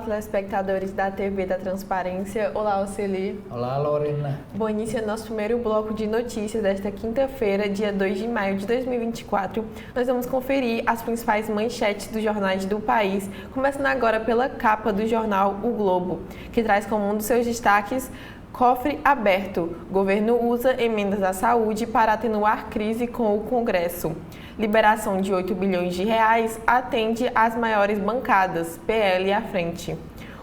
telespectadores da TV da Transparência. Olá, Oceli. Olá, Lorena. Bom, inicia nosso primeiro bloco de notícias desta quinta-feira, dia 2 de maio de 2024. Nós vamos conferir as principais manchetes dos jornais do país, começando agora pela capa do jornal O Globo, que traz como um dos seus destaques: cofre aberto. Governo usa emendas à saúde para atenuar crise com o Congresso. Liberação de 8 bilhões de reais atende às maiores bancadas, PL à frente.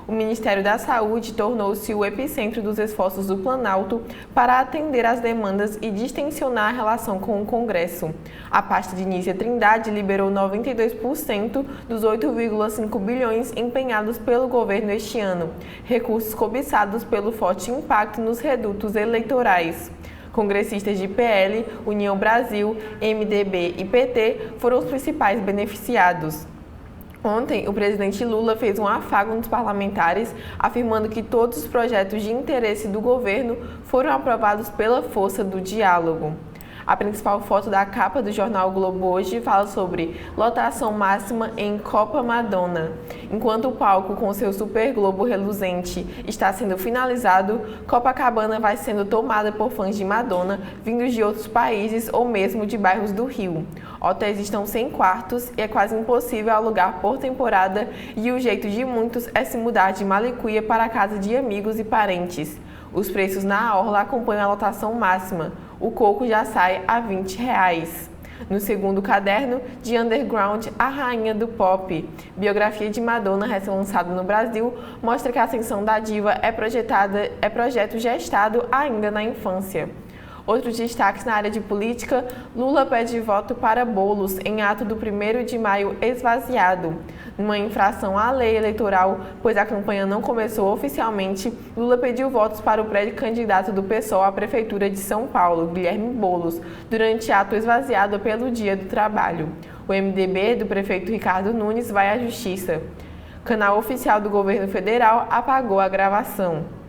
O Ministério da Saúde tornou-se o epicentro dos esforços do Planalto para atender às demandas e distensionar a relação com o Congresso. A pasta de Nízia Trindade liberou 92% dos 8,5 bilhões empenhados pelo governo este ano, recursos cobiçados pelo forte impacto nos redutos eleitorais. Congressistas de PL, União Brasil, MDB e PT foram os principais beneficiados. Ontem, o presidente Lula fez um afago nos parlamentares, afirmando que todos os projetos de interesse do governo foram aprovados pela força do diálogo. A principal foto da capa do jornal o Globo hoje fala sobre lotação máxima em Copa Madonna. Enquanto o palco com seu super globo reluzente está sendo finalizado, Copacabana vai sendo tomada por fãs de Madonna vindos de outros países ou mesmo de bairros do Rio. Hotéis estão sem quartos e é quase impossível alugar por temporada, e o jeito de muitos é se mudar de Malicuia para a casa de amigos e parentes. Os preços na orla acompanham a lotação máxima. O coco já sai a R$20. No segundo caderno, de Underground, a rainha do pop. Biografia de Madonna, recém-lançado no Brasil, mostra que a ascensão da diva é projeto gestado ainda na infância. Outros destaques na área de política: Lula pede voto para Boulos em ato do 1º de maio esvaziado. Numa infração à lei eleitoral, pois a campanha não começou oficialmente, Lula pediu votos para o pré-candidato do PSOL à Prefeitura de São Paulo, Guilherme Boulos, durante ato esvaziado pelo Dia do Trabalho. O MDB do prefeito Ricardo Nunes vai à Justiça. Canal oficial do governo federal apagou a gravação.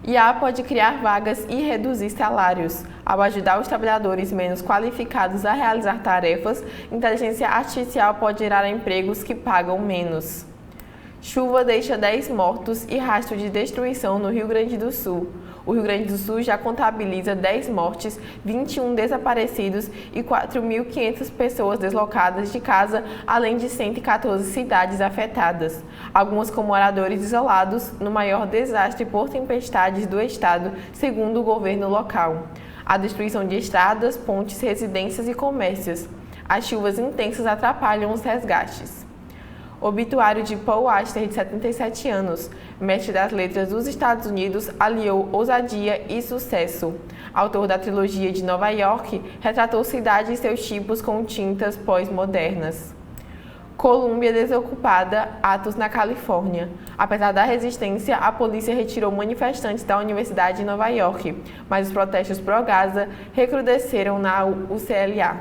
IA pode criar vagas e reduzir salários. Ao ajudar os trabalhadores menos qualificados a realizar tarefas, inteligência artificial pode gerar empregos que pagam menos. Chuva deixa 10 mortos e rastro de destruição no Rio Grande do Sul. O Rio Grande do Sul já contabiliza 10 mortes, 21 desaparecidos e 4.500 pessoas deslocadas de casa, além de 114 cidades afetadas, algumas com moradores isolados, no maior desastre por tempestades do estado, segundo o governo local. A destruição de estradas, pontes, residências e comércios. As chuvas intensas atrapalham os resgates. Obituário de Paul Auster, de 77 anos, mestre das letras dos Estados Unidos, aliou ousadia e sucesso. Autor da trilogia de Nova York, retratou cidade e seus tipos com tintas pós-modernas. Colômbia desocupada, atos na Califórnia. Apesar da resistência, a polícia retirou manifestantes da Universidade de Nova York, mas os protestos pró-Gaza recrudesceram na UCLA.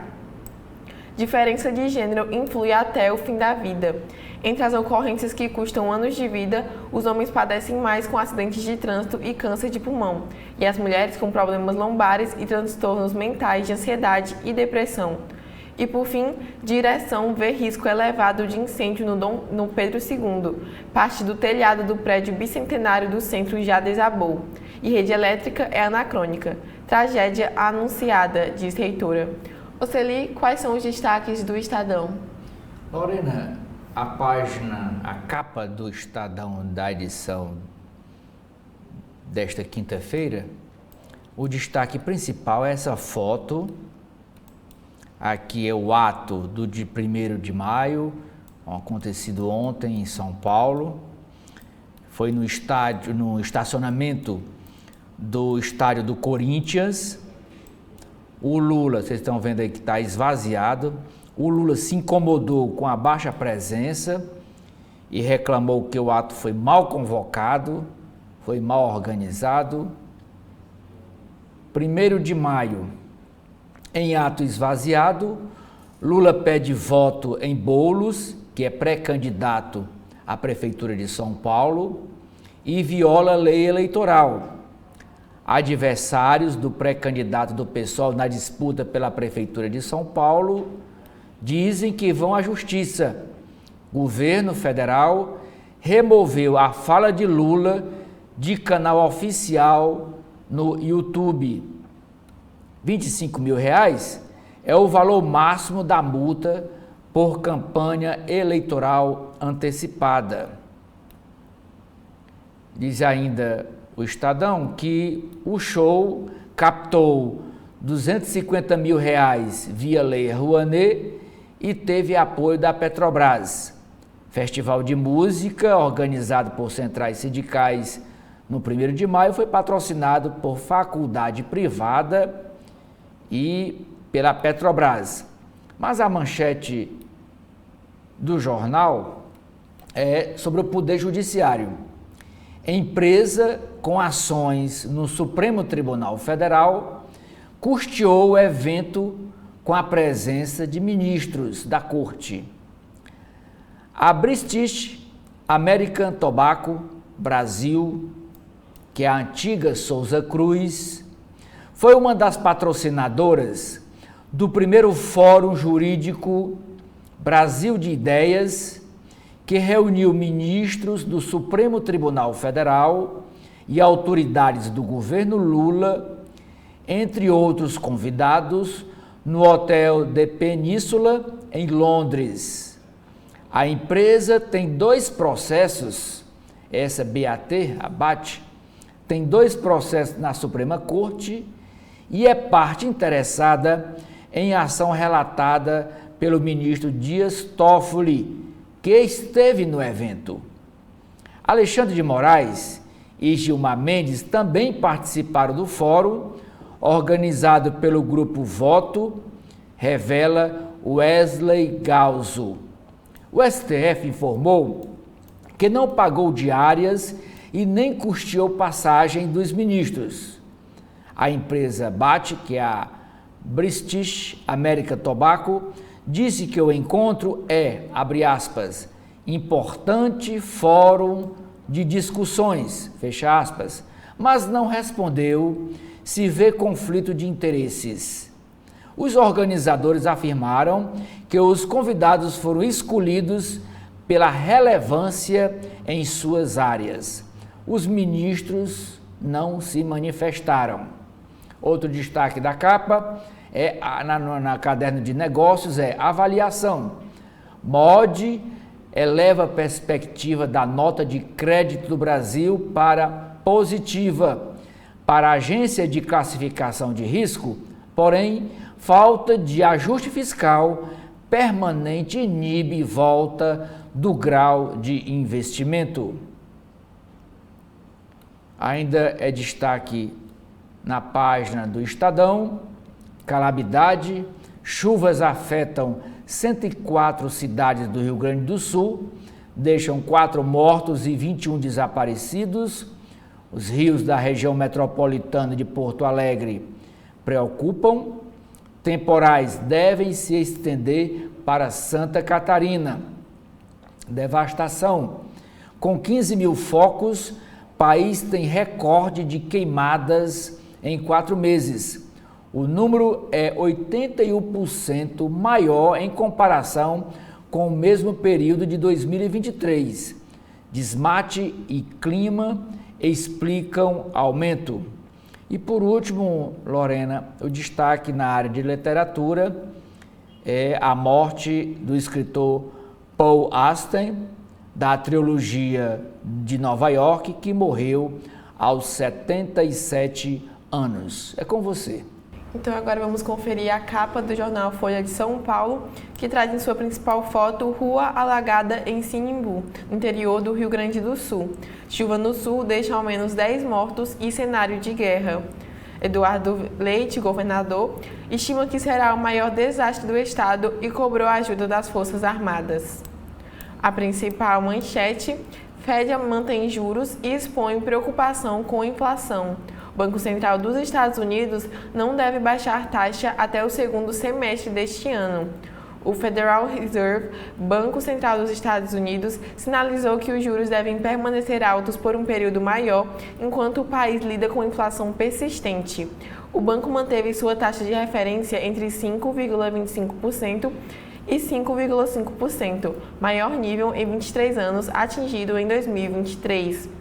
Diferença de gênero influi até o fim da vida. Entre as ocorrências que custam anos de vida, os homens padecem mais com acidentes de trânsito e câncer de pulmão, e as mulheres com problemas lombares e transtornos mentais de ansiedade e depressão. E por fim, direção vê risco elevado de incêndio no Pedro II. Parte do telhado do prédio bicentenário do centro já desabou. E rede elétrica é anacrônica. Tragédia anunciada, diz reitora. Oceli, quais são os destaques do Estadão? Lorena, a capa do Estadão da edição desta quinta-feira, o destaque principal é essa foto. Aqui é o ato do dia 1º de maio, acontecido ontem em São Paulo. Foi no estacionamento do estádio do Corinthians. O Lula, vocês estão vendo aí que está esvaziado. O Lula se incomodou com a baixa presença e reclamou que o ato foi mal convocado, foi mal organizado. 1º de maio, em ato esvaziado, Lula pede voto em Boulos, que é pré-candidato à Prefeitura de São Paulo, e viola a lei eleitoral. Adversários do pré-candidato do PSOL na disputa pela Prefeitura de São Paulo dizem que vão à Justiça. Governo federal removeu a fala de Lula de canal oficial no YouTube. R$ 25.000 é o valor máximo da multa por campanha eleitoral antecipada. Diz ainda o Estadão que o show captou R$ 250 mil via Lei Rouanet e teve apoio da Petrobras. Festival de música, organizado por centrais sindicais no 1º de maio, foi patrocinado por faculdade privada e pela Petrobras. Mas a manchete do jornal é sobre o Poder Judiciário. Empresa com ações no Supremo Tribunal Federal custeou o evento com a presença de ministros da Corte. A British American Tobacco Brasil, que é a antiga Souza Cruz, foi uma das patrocinadoras do primeiro Fórum Jurídico Brasil de Ideias, que reuniu ministros do Supremo Tribunal Federal e autoridades do governo Lula, entre outros convidados, no Hotel de Península, em Londres. A empresa tem 2 processos, essa BAT, tem 2 processos na Suprema Corte e é parte interessada em ação relatada pelo ministro Dias Toffoli, que esteve no evento. Alexandre de Moraes e Gilmar Mendes também participaram do fórum, organizado pelo grupo Voto, revela Wesley Galzo. O STF informou que não pagou diárias e nem custeou passagem dos ministros. A empresa BAT, que é a British American Tobacco, disse que o encontro é, abre aspas, importante fórum de discussões, fecha aspas, mas não respondeu se vê conflito de interesses. Os organizadores afirmaram que os convidados foram escolhidos pela relevância em suas áreas. Os ministros não se manifestaram. Outro destaque da capa é na caderno de negócios é avaliação. MOD eleva a perspectiva da nota de crédito do Brasil para positiva. Para a agência de classificação de risco, porém, falta de ajuste fiscal permanente inibe volta do grau de investimento. Ainda é destaque na página do Estadão, calamidade, chuvas afetam 104 cidades do Rio Grande do Sul, deixam 4 mortos e 21 desaparecidos. Os rios da região metropolitana de Porto Alegre preocupam. Temporais devem se estender para Santa Catarina. Devastação. Com 15 mil focos, país tem recorde de queimadas em 4 meses. O número é 81% maior em comparação com o mesmo período de 2023. Desmate e clima explicam aumento. E por último, Lorena, o destaque na área de literatura é a morte do escritor Paul Auster, da trilogia de Nova York, que morreu aos 77 anos. É com você. Então agora vamos conferir a capa do jornal Folha de São Paulo, que traz em sua principal foto Rua alagada em Sinimbu, no interior do Rio Grande do Sul. Chuva no sul deixa ao menos 10 mortos e cenário de guerra. Eduardo Leite, governador, estima que será o maior desastre do estado e cobrou a ajuda das Forças Armadas. A principal manchete, Fed mantém juros e expõe preocupação com a inflação. O Banco Central dos Estados Unidos não deve baixar taxa até o segundo semestre deste ano. O Federal Reserve, Banco Central dos Estados Unidos, sinalizou que os juros devem permanecer altos por um período maior, enquanto o país lida com inflação persistente. O banco manteve sua taxa de referência entre 5,25% e 5,5%, maior nível em 23 anos atingido em 2023.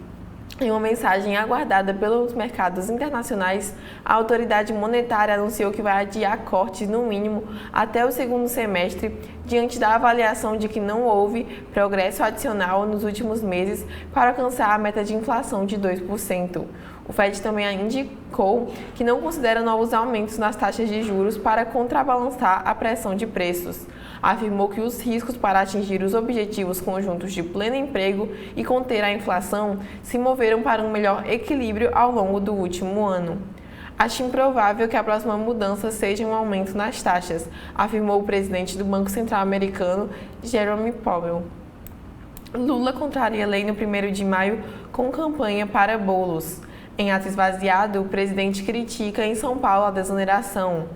Em uma mensagem aguardada pelos mercados internacionais, a autoridade monetária anunciou que vai adiar cortes no mínimo até o segundo semestre, diante da avaliação de que não houve progresso adicional nos últimos meses para alcançar a meta de inflação de 2%. O Fed também indicou que não considera novos aumentos nas taxas de juros para contrabalançar a pressão de preços. Afirmou que os riscos para atingir os objetivos conjuntos de pleno emprego e conter a inflação se moveram para um melhor equilíbrio ao longo do último ano. Acho improvável que a próxima mudança seja um aumento nas taxas, afirmou o presidente do Banco Central americano, Jerome Powell. Lula contraria a lei no 1º de maio com campanha para bolos. Em ato esvaziado, o presidente critica em São Paulo a desoneração.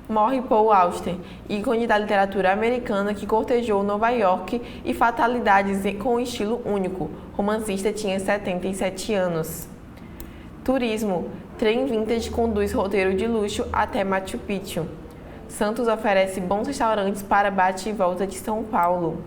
Morre Paul Auster, ícone da literatura americana que cortejou Nova York e fatalidades com estilo único. O romancista tinha 77 anos. Turismo. Trem vintage conduz roteiro de luxo até Machu Picchu. Santos oferece bons restaurantes para bate e volta de São Paulo.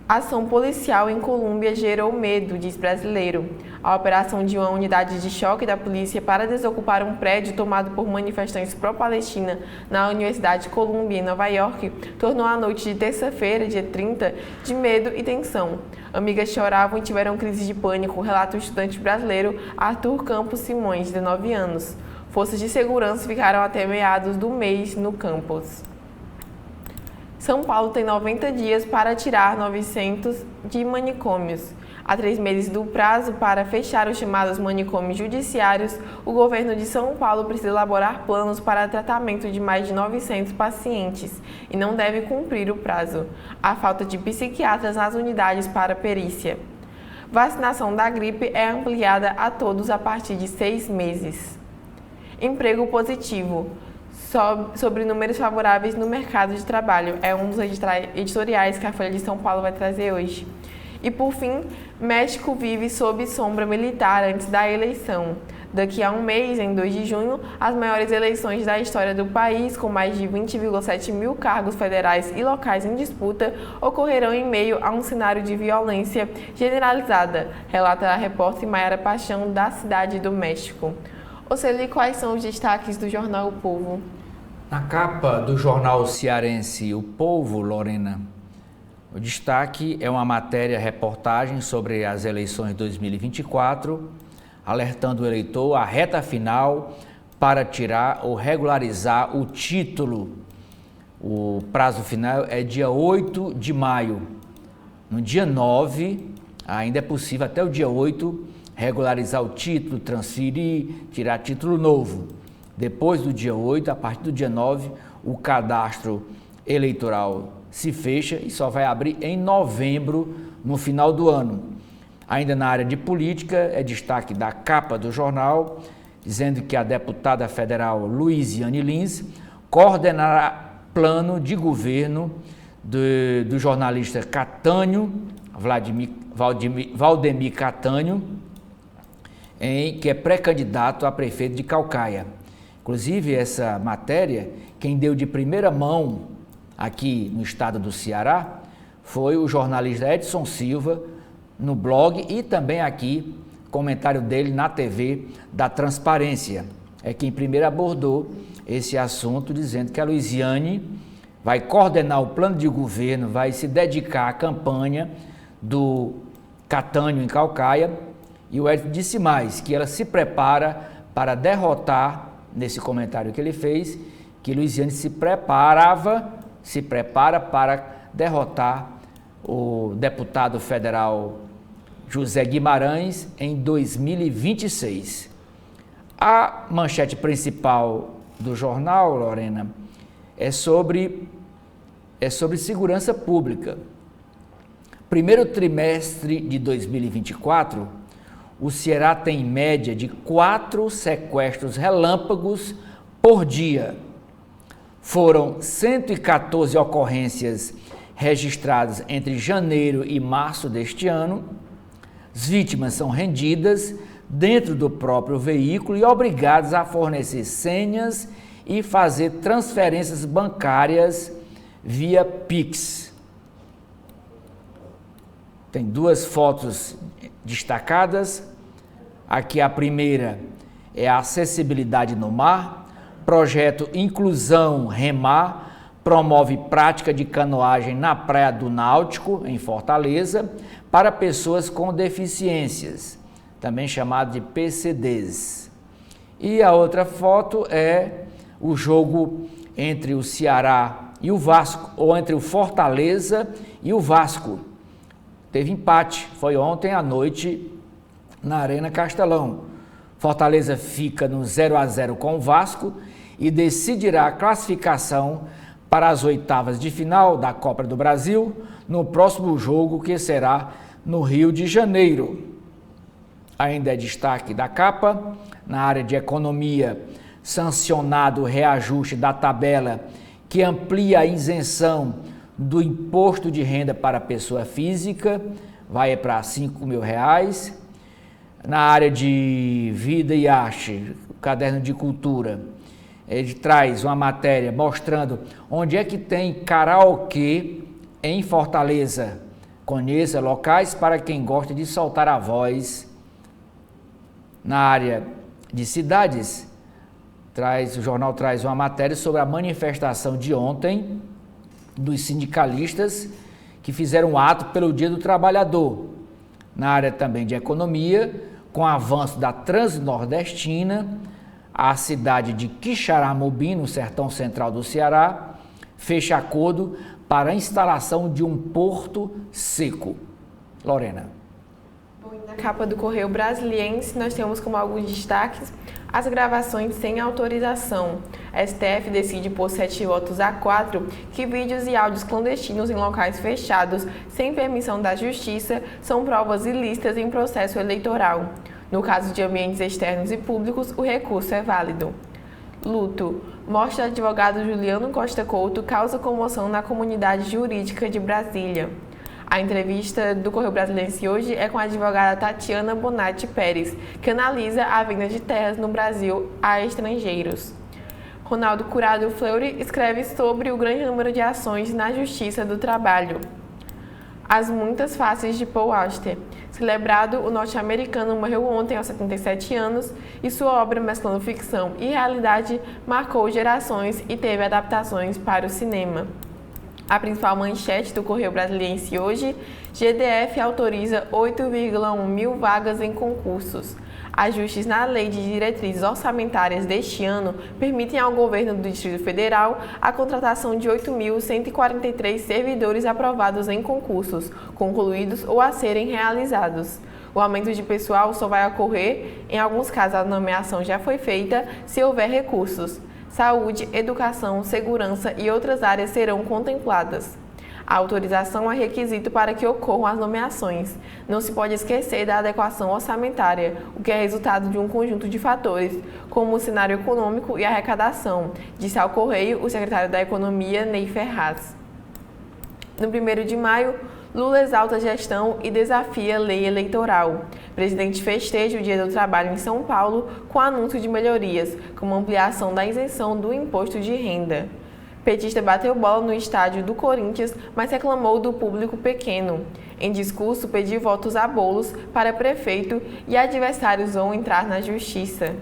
Ação policial em Colômbia gerou medo, diz brasileiro. A operação de uma unidade de choque da polícia para desocupar um prédio tomado por manifestantes pró-Palestina na Universidade de Columbia, em Nova York, tornou a noite de terça-feira, dia 30, de medo e tensão. Amigas choravam e tiveram crise de pânico, relata o estudante brasileiro Arthur Campos Simões, de 19 anos. Forças de segurança ficaram até meados do mês no campus. São Paulo tem 90 dias para tirar 900 de manicômios. Há 3 meses do prazo para fechar os chamados manicômios judiciários, o governo de São Paulo precisa elaborar planos para tratamento de mais de 900 pacientes e não deve cumprir o prazo. Há falta de psiquiatras nas unidades para perícia. Vacinação da gripe é ampliada a todos a partir de 6 meses. Emprego positivo. Sobre números favoráveis no mercado de trabalho. É um dos editoriais que a Folha de São Paulo vai trazer hoje. E por fim, México vive sob sombra militar antes da eleição. Daqui a um mês, em 2 de junho, as maiores eleições da história do país, com mais de 20,7 mil cargos federais e locais em disputa, ocorrerão em meio a um cenário de violência generalizada, relata a repórter Maiara Paixão, da Cidade do México. Oceli, quais são os destaques do jornal O Povo? Na capa do jornal cearense O Povo, Lorena, o destaque é uma matéria-reportagem sobre as eleições de 2024, alertando o eleitor à reta final para tirar ou regularizar o título. O prazo final é dia 8 de maio. No dia 9, ainda é possível até o dia 8, regularizar o título, transferir, tirar título novo. Depois do dia 8, a partir do dia 9, o cadastro eleitoral se fecha e só vai abrir em novembro, no final do ano. Ainda na área de política, é destaque da capa do jornal, dizendo que a deputada federal Luiziane Lins coordenará plano de governo do jornalista Catânio, Valdemir Catânio, que é pré-candidato a prefeito de Caucaia. Inclusive, essa matéria, quem deu de primeira mão aqui no estado do Ceará foi o jornalista Edson Silva, no blog e também aqui, comentário dele na TV da Transparência. É quem primeiro abordou esse assunto, dizendo que a Luiziane vai coordenar o plano de governo, vai se dedicar à campanha do Catânio em Caucaia. E o Edson disse mais, que ela se prepara para derrotar, nesse comentário que ele fez, que Luiziane se prepara para derrotar o deputado federal José Guimarães em 2026. A manchete principal do jornal, Lorena, é sobre segurança pública. Primeiro trimestre de 2024, o Ceará tem média de 4 sequestros relâmpagos por dia. Foram 114 ocorrências registradas entre janeiro e março deste ano. As vítimas são rendidas dentro do próprio veículo e obrigadas a fornecer senhas e fazer transferências bancárias via Pix. Tem duas fotos destacadas. Aqui a primeira é a acessibilidade no mar. Projeto Inclusão Remar promove prática de canoagem na Praia do Náutico, em Fortaleza, para pessoas com deficiências, também chamado de PCDs. E a outra foto é o jogo entre o Ceará e o Vasco, ou entre o Fortaleza e o Vasco. Teve empate, foi ontem à noite na Arena Castelão. Fortaleza fica no 0-0 com o Vasco e decidirá a classificação para as oitavas de final da Copa do Brasil no próximo jogo, que será no Rio de Janeiro. Ainda é destaque da capa, na área de economia, sancionado o reajuste da tabela que amplia a isenção do imposto de renda para a pessoa física, vai para R$ 5.000. Na área de vida e arte, o caderno de cultura, ele traz uma matéria mostrando onde é que tem karaokê em Fortaleza. Conheça locais para quem gosta de soltar a voz. Na área de cidades, o jornal traz uma matéria sobre a manifestação de ontem dos sindicalistas que fizeram um ato pelo Dia do Trabalhador. Na área também de economia, com o avanço da Transnordestina, a cidade de Quixaramobim, no sertão central do Ceará, fecha acordo para a instalação de um porto seco. Lorena. Na capa do Correio Brasiliense, nós temos como alguns destaques as gravações sem autorização. STF decide por 7 votos a 4 que vídeos e áudios clandestinos em locais fechados, sem permissão da Justiça, são provas ilícitas em processo eleitoral. No caso de ambientes externos e públicos, o recurso é válido. Luto. Morte do advogado Juliano Costa Couto causa comoção na comunidade jurídica de Brasília. A entrevista do Correio Brasiliense hoje é com a advogada Tatiana Bonatti Pérez, que analisa a venda de terras no Brasil a estrangeiros. Ronaldo Curado Fleury escreve sobre o grande número de ações na Justiça do Trabalho. As muitas faces de Paul Auster. Celebrado, o norte-americano morreu ontem aos 77 anos e sua obra mesclando ficção e realidade marcou gerações e teve adaptações para o cinema. A principal manchete do Correio Brasiliense hoje, GDF autoriza 8,1 mil vagas em concursos. Ajustes na Lei de Diretrizes Orçamentárias deste ano permitem ao governo do Distrito Federal a contratação de 8.143 servidores aprovados em concursos, concluídos ou a serem realizados. O aumento de pessoal só vai ocorrer, em alguns casos a nomeação já foi feita, se houver recursos. Saúde, educação, segurança e outras áreas serão contempladas. A autorização é requisito para que ocorram as nomeações. Não se pode esquecer da adequação orçamentária, o que é resultado de um conjunto de fatores, como o cenário econômico e a arrecadação, disse ao Correio o secretário da Economia, Ney Ferraz. No 1º de maio, Lula exalta a gestão e desafia a lei eleitoral. Presidente festeja o Dia do Trabalho em São Paulo com anúncio de melhorias, como ampliação da isenção do imposto de renda. Petista bateu bola no estádio do Corinthians, mas reclamou do público pequeno. Em discurso, pediu votos a bolos para prefeito e adversários vão entrar na justiça.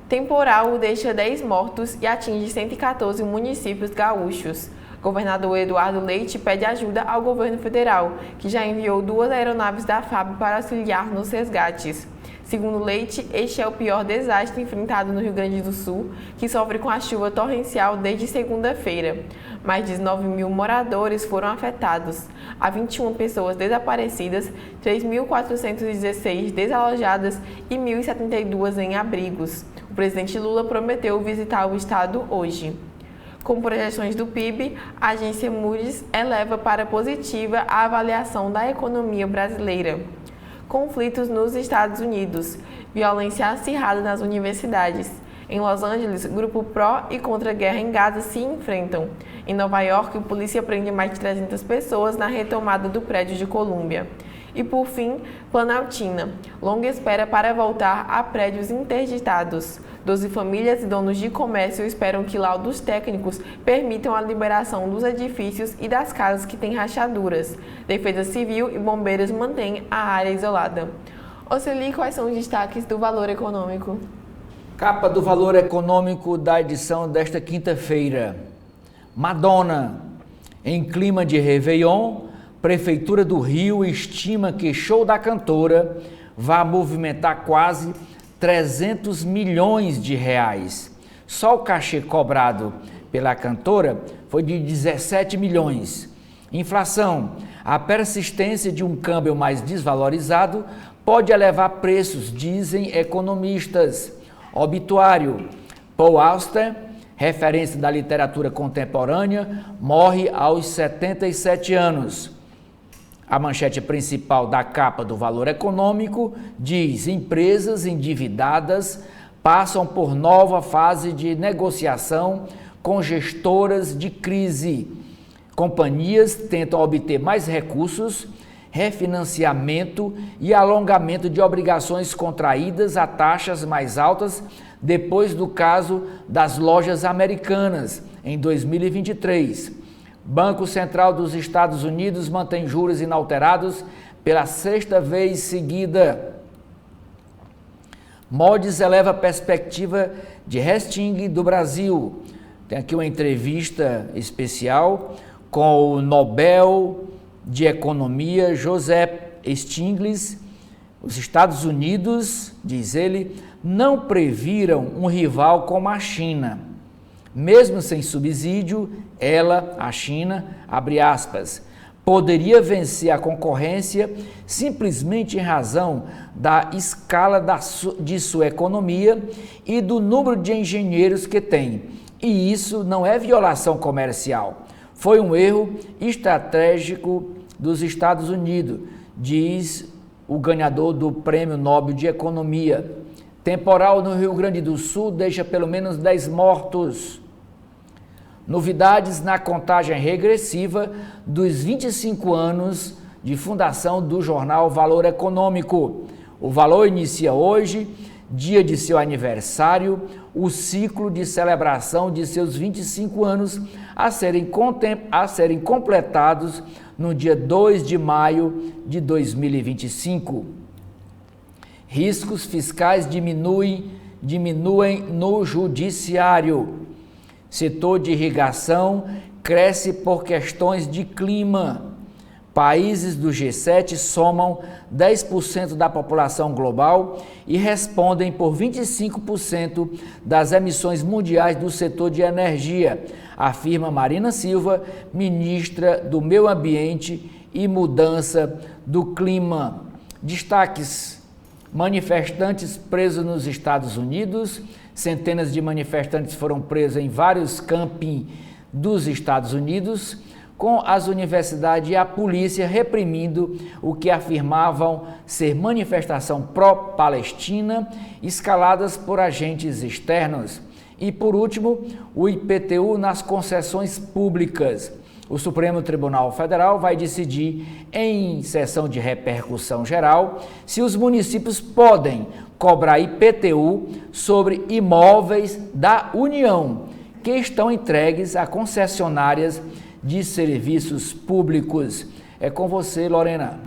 Temporal deixa 10 mortos e atinge 114 municípios gaúchos. Governador Eduardo Leite pede ajuda ao governo federal, que já enviou 2 aeronaves da FAB para auxiliar nos resgates. Segundo Leite, este é o pior desastre enfrentado no Rio Grande do Sul, que sofre com a chuva torrencial desde segunda-feira. Mais de 9 mil moradores foram afetados. Há 21 pessoas desaparecidas, 3.416 desalojadas e 1.072 em abrigos. O presidente Lula prometeu visitar o estado hoje. Com projeções do PIB, a agência Moody's eleva para positiva a avaliação da economia brasileira. Conflitos nos Estados Unidos. Violência acirrada nas universidades. Em Los Angeles, grupo pró e contra a guerra em Gaza se enfrentam. Em Nova York, a polícia prende mais de 300 pessoas na retomada do prédio de Colômbia. E por fim, Planaltina. Longa espera para voltar a prédios interditados. 12 famílias e donos de comércio esperam que laudos técnicos permitam a liberação dos edifícios e das casas que têm rachaduras. Defesa Civil e bombeiros mantêm a área isolada. Oceli, quais são os destaques do Valor Econômico? Capa do Valor Econômico da edição desta quinta-feira. Madonna. Em clima de Réveillon, Prefeitura do Rio estima que show da cantora vai movimentar quase 300 milhões de reais. Só o cachê cobrado pela cantora foi de 17 milhões. Inflação. A persistência de um câmbio mais desvalorizado pode elevar preços, dizem economistas. Obituário. Paul Auster, referência da literatura contemporânea, morre aos 77 anos. A manchete principal da capa do Valor Econômico diz: empresas endividadas passam por nova fase de negociação com gestoras de crise. Companhias tentam obter mais recursos, refinanciamento e alongamento de obrigações contraídas a taxas mais altas depois do caso das lojas americanas em 2023. Banco Central dos Estados Unidos mantém juros inalterados pela sexta vez seguida. Moody's eleva a perspectiva de resting do Brasil. Tem aqui uma entrevista especial com o Nobel de Economia Joseph Stiglitz. Os Estados Unidos, diz ele, não previram um rival como a China. Mesmo sem subsídio, ela, a China, abre aspas, poderia vencer a concorrência simplesmente em razão da escala de sua economia e do número de engenheiros que tem. E isso não é violação comercial. Foi um erro estratégico dos Estados Unidos, diz o ganhador do Prêmio Nobel de Economia. Temporal no Rio Grande do Sul deixa pelo menos 10 mortos. Novidades na contagem regressiva dos 25 anos de fundação do jornal Valor Econômico. O Valor inicia hoje, dia de seu aniversário, o ciclo de celebração de seus 25 anos a serem completados no dia 2 de maio de 2025. Riscos fiscais diminuem no judiciário. Setor de irrigação cresce por questões de clima. Países do G7 somam 10% da população global e respondem por 25% das emissões mundiais do setor de energia, afirma Marina Silva, ministra do Meio Ambiente e Mudança do Clima. Destaques: manifestantes presos nos Estados Unidos. Centenas de manifestantes foram presos em vários campings dos Estados Unidos, com as universidades e a polícia reprimindo o que afirmavam ser manifestação pró-Palestina, escaladas por agentes externos. E, por último, o IPTU nas concessões públicas. O Supremo Tribunal Federal vai decidir, em sessão de repercussão geral, se os municípios podem cobrar IPTU sobre imóveis da União, que estão entregues a concessionárias de serviços públicos. É com você, Lorena.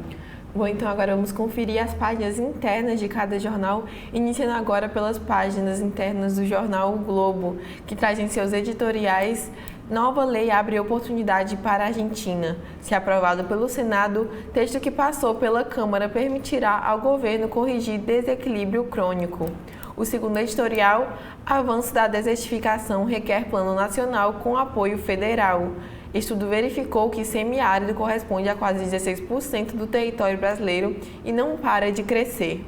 Bom, então agora vamos conferir as páginas internas de cada jornal, iniciando agora pelas páginas internas do jornal O Globo, que trazem seus editoriais. Nova lei abre oportunidade para a Argentina. Se aprovado pelo Senado, texto que passou pela Câmara permitirá ao governo corrigir desequilíbrio crônico. O segundo editorial, avanço da desertificação requer plano nacional com apoio federal. Estudo verificou que semiárido corresponde a quase 16% do território brasileiro e não para de crescer.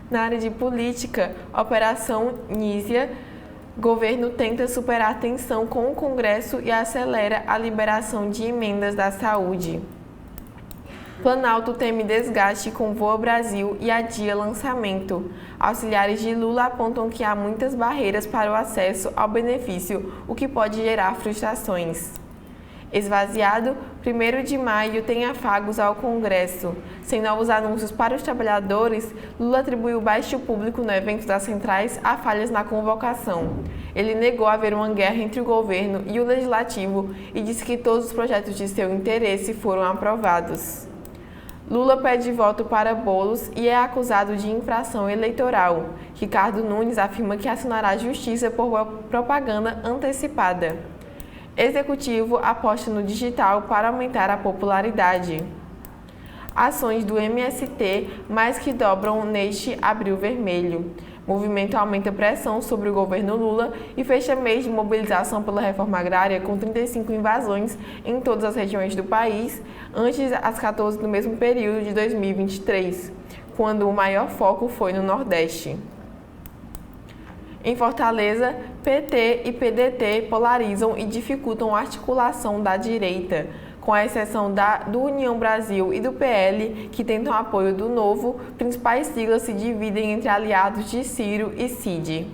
Na área de política, Operação Nísia, governo tenta superar a tensão com o Congresso e acelera a liberação de emendas da saúde. Planalto teme desgaste com Voa Brasil e adia lançamento. Auxiliares de Lula apontam que há muitas barreiras para o acesso ao benefício, o que pode gerar frustrações. Esvaziado, 1º de maio tem afagos ao Congresso. Sem novos anúncios para os trabalhadores, Lula atribuiu baixo público no evento das centrais a falhas na convocação. Ele negou haver uma guerra entre o governo e o legislativo e disse que todos os projetos de seu interesse foram aprovados. Lula pede voto para Boulos e é acusado de infração eleitoral. Ricardo Nunes afirma que acionará justiça por propaganda antecipada. Executivo aposta no digital para aumentar a popularidade. Ações do MST mais que dobram neste abril vermelho. Movimento aumenta pressão sobre o governo Lula e fecha mês de mobilização pela reforma agrária com 35 invasões em todas as regiões do país, antes das 14 do mesmo período de 2023, quando o maior foco foi no Nordeste. Em Fortaleza, PT e PDT polarizam e dificultam a articulação da direita, com a exceção do União Brasil e do PL, que tentam apoio do Novo, principais siglas se dividem entre aliados de Ciro e Cid.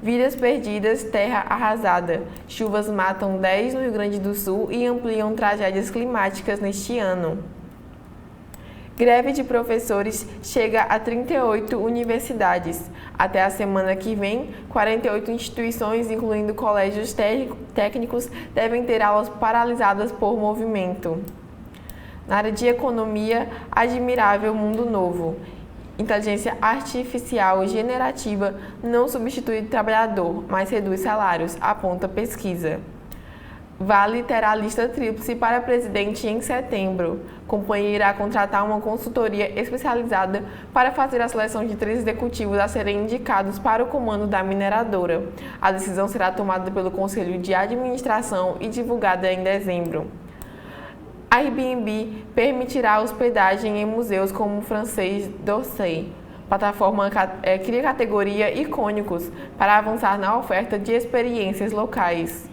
Vidas perdidas, terra arrasada. Chuvas matam 10 no Rio Grande do Sul e ampliam tragédias climáticas neste ano. Greve de professores chega a 38 universidades. Até a semana que vem, 48 instituições, incluindo colégios técnicos, devem ter aulas paralisadas por movimento. Na área de economia, admirável mundo novo. Inteligência artificial generativa não substitui o trabalhador, mas reduz salários, aponta pesquisa. Vale terá lista tríplice para presidente em setembro. Companhia irá contratar uma consultoria especializada para fazer a seleção de 3 executivos a serem indicados para o comando da mineradora. A decisão será tomada pelo Conselho de Administração e divulgada em dezembro. A Airbnb permitirá hospedagem em museus como o francês d'Orsay. Plataforma cria categoria Icônicos para avançar na oferta de experiências locais.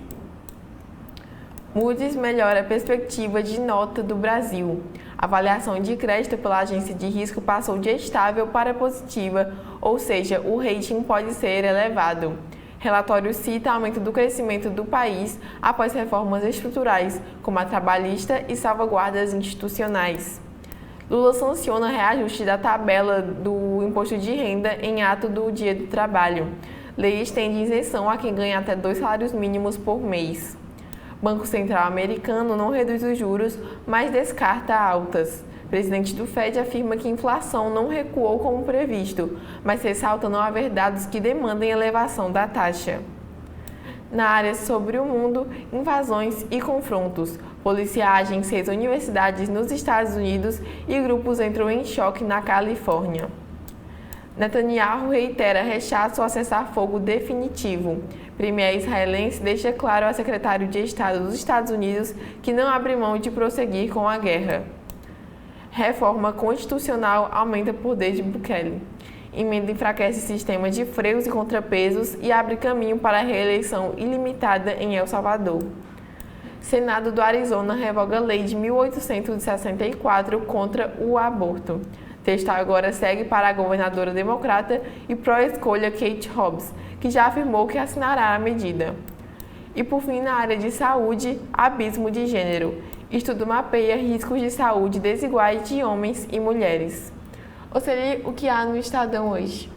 Moody's melhora a perspectiva de nota do Brasil. A avaliação de crédito pela agência de risco passou de estável para positiva, ou seja, o rating pode ser elevado. Relatório cita aumento do crescimento do país após reformas estruturais, como a trabalhista e salvaguardas institucionais. Lula sanciona reajuste da tabela do imposto de renda em ato do Dia do Trabalho. Lei estende isenção a quem ganha até 2 salários mínimos por mês. Banco Central americano não reduz os juros, mas descarta altas. Presidente do Fed afirma que a inflação não recuou como previsto, mas ressalta não haver dados que demandem elevação da taxa. Na área sobre o mundo, invasões e confrontos. Polícia age em 6 universidades nos Estados Unidos e grupos entram em choque na Califórnia. Netanyahu reitera rechaço ao cessar-fogo definitivo. Premier israelense deixa claro ao secretário de Estado dos Estados Unidos que não abre mão de prosseguir com a guerra. Reforma constitucional aumenta poder de Bukele. Emenda enfraquece sistema de freios e contrapesos e abre caminho para a reeleição ilimitada em El Salvador. Senado do Arizona revoga a lei de 1864 contra o aborto. Texto agora segue para a governadora democrata e pró-escolha Kate Hobbs, que já afirmou que assinará a medida. E por fim, na área de saúde, abismo de gênero. Estudo mapeia riscos de saúde desiguais de homens e mulheres. Ou seja, o que há no Estadão hoje?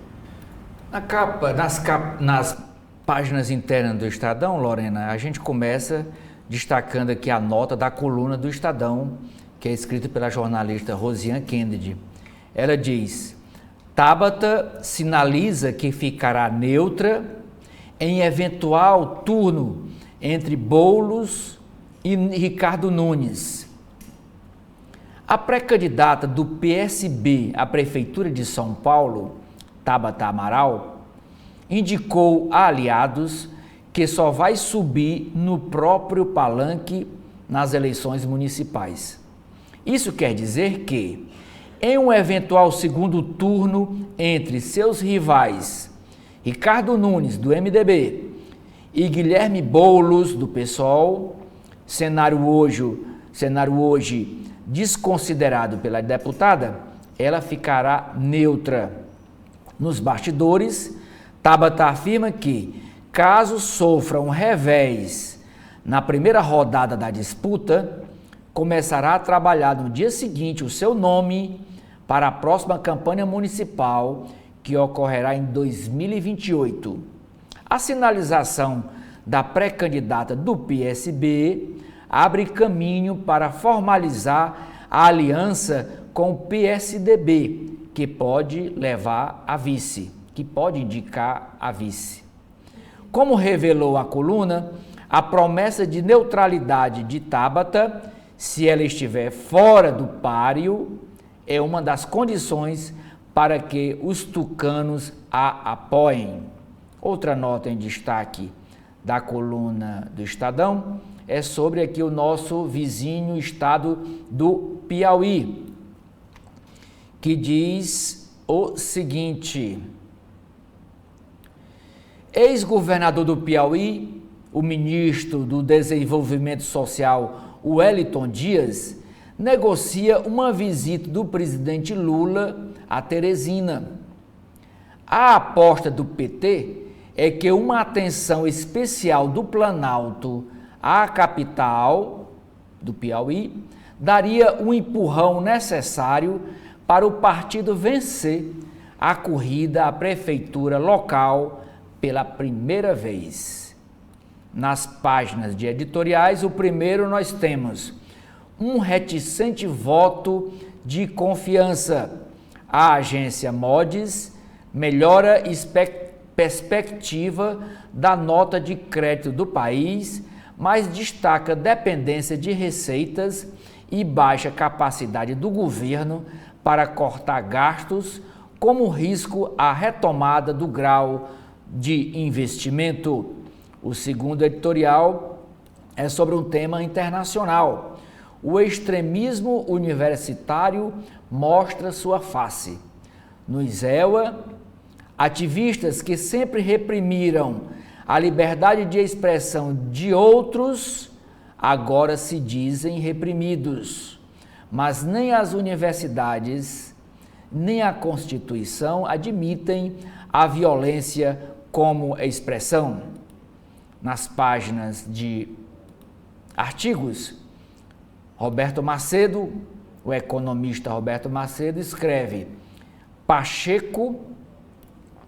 Nas páginas internas do Estadão, Lorena, a gente começa destacando aqui a nota da coluna do Estadão, que é escrita pela jornalista Rosiane Kennedy. Ela diz: Tabata sinaliza que ficará neutra em eventual turno entre Boulos e Ricardo Nunes. A pré-candidata do PSB à Prefeitura de São Paulo, Tabata Amaral, indicou a aliados que só vai subir no próprio palanque nas eleições municipais. Isso quer dizer que, em um eventual segundo turno entre seus rivais, Ricardo Nunes, do MDB, e Guilherme Boulos, do PSOL, cenário hoje desconsiderado pela deputada, ela ficará neutra. Nos bastidores, Tabata afirma que, caso sofra um revés na primeira rodada da disputa, começará a trabalhar no dia seguinte o seu nome para a próxima campanha municipal, que ocorrerá em 2028. A sinalização da pré-candidata do PSB abre caminho para formalizar a aliança com o PSDB, que pode levar a vice, que pode indicar a vice. Como revelou a coluna, a promessa de neutralidade de Tabata, se ela estiver fora do páreo, é uma das condições para que os tucanos a apoiem. Outra nota em destaque da coluna do Estadão é sobre aqui o nosso vizinho estado do Piauí, que diz o seguinte: ex-governador do Piauí, o ministro do Desenvolvimento Social, Wellington Dias, negocia uma visita do presidente Lula a Teresina. A aposta do PT é que uma atenção especial do Planalto à capital do Piauí daria um empurrão necessário para o partido vencer a corrida à prefeitura local pela primeira vez. Nas páginas de editoriais, o primeiro nós temos um reticente voto de confiança. A agência Moody's melhora perspectiva da nota de crédito do país, mas destaca dependência de receitas e baixa capacidade do governo para cortar gastos, como risco à retomada do grau de investimento. O segundo editorial é sobre um tema internacional. O extremismo universitário mostra sua face. No ISEUA, ativistas que sempre reprimiram a liberdade de expressão de outros agora se dizem reprimidos. Mas nem as universidades, nem a Constituição admitem a violência como expressão. Nas páginas de artigos, Roberto Macedo, o economista Roberto Macedo, escreve: Pacheco,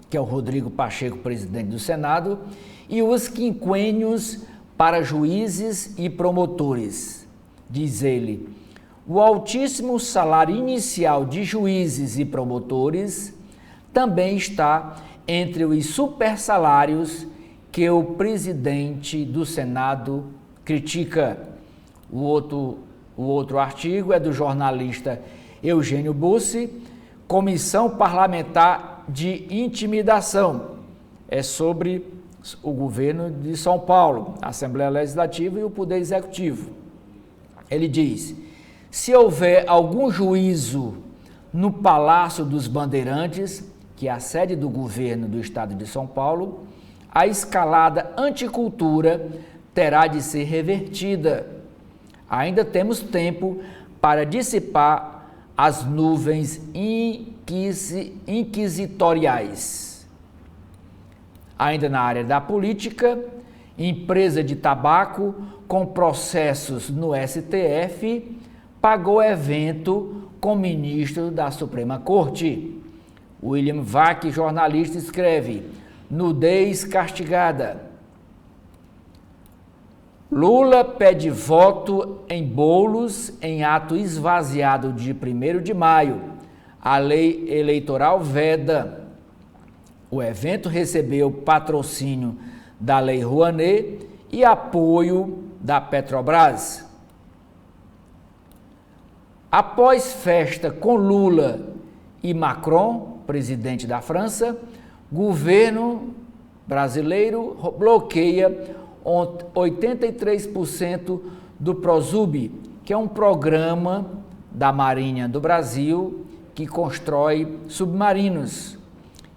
que é o Rodrigo Pacheco, presidente do Senado, e os quinquênios para juízes e promotores. Diz ele: o altíssimo salário inicial de juízes e promotores também está entre os supersalários que o presidente do Senado critica. O outro artigo é do jornalista Eugênio Bussi, Comissão Parlamentar de Intimidação. É sobre o governo de São Paulo, a Assembleia Legislativa e o Poder Executivo. Ele diz: se houver algum juízo no Palácio dos Bandeirantes, que é a sede do governo do estado de São Paulo, a escalada anticultura terá de ser revertida. Ainda temos tempo para dissipar as nuvens inquisitoriais. Ainda na área da política, empresa de tabaco com processos no STF pagou evento com o ministro da Suprema Corte. William Vac, jornalista, escreve: nudez castigada. Lula pede voto em bolos em ato esvaziado de 1º de maio. A lei eleitoral veda. O evento recebeu patrocínio da Lei Rouanet e apoio da Petrobras. Após festa com Lula e Macron, presidente da França, governo brasileiro bloqueia 83% do ProSub, que é um programa da Marinha do Brasil que constrói submarinos.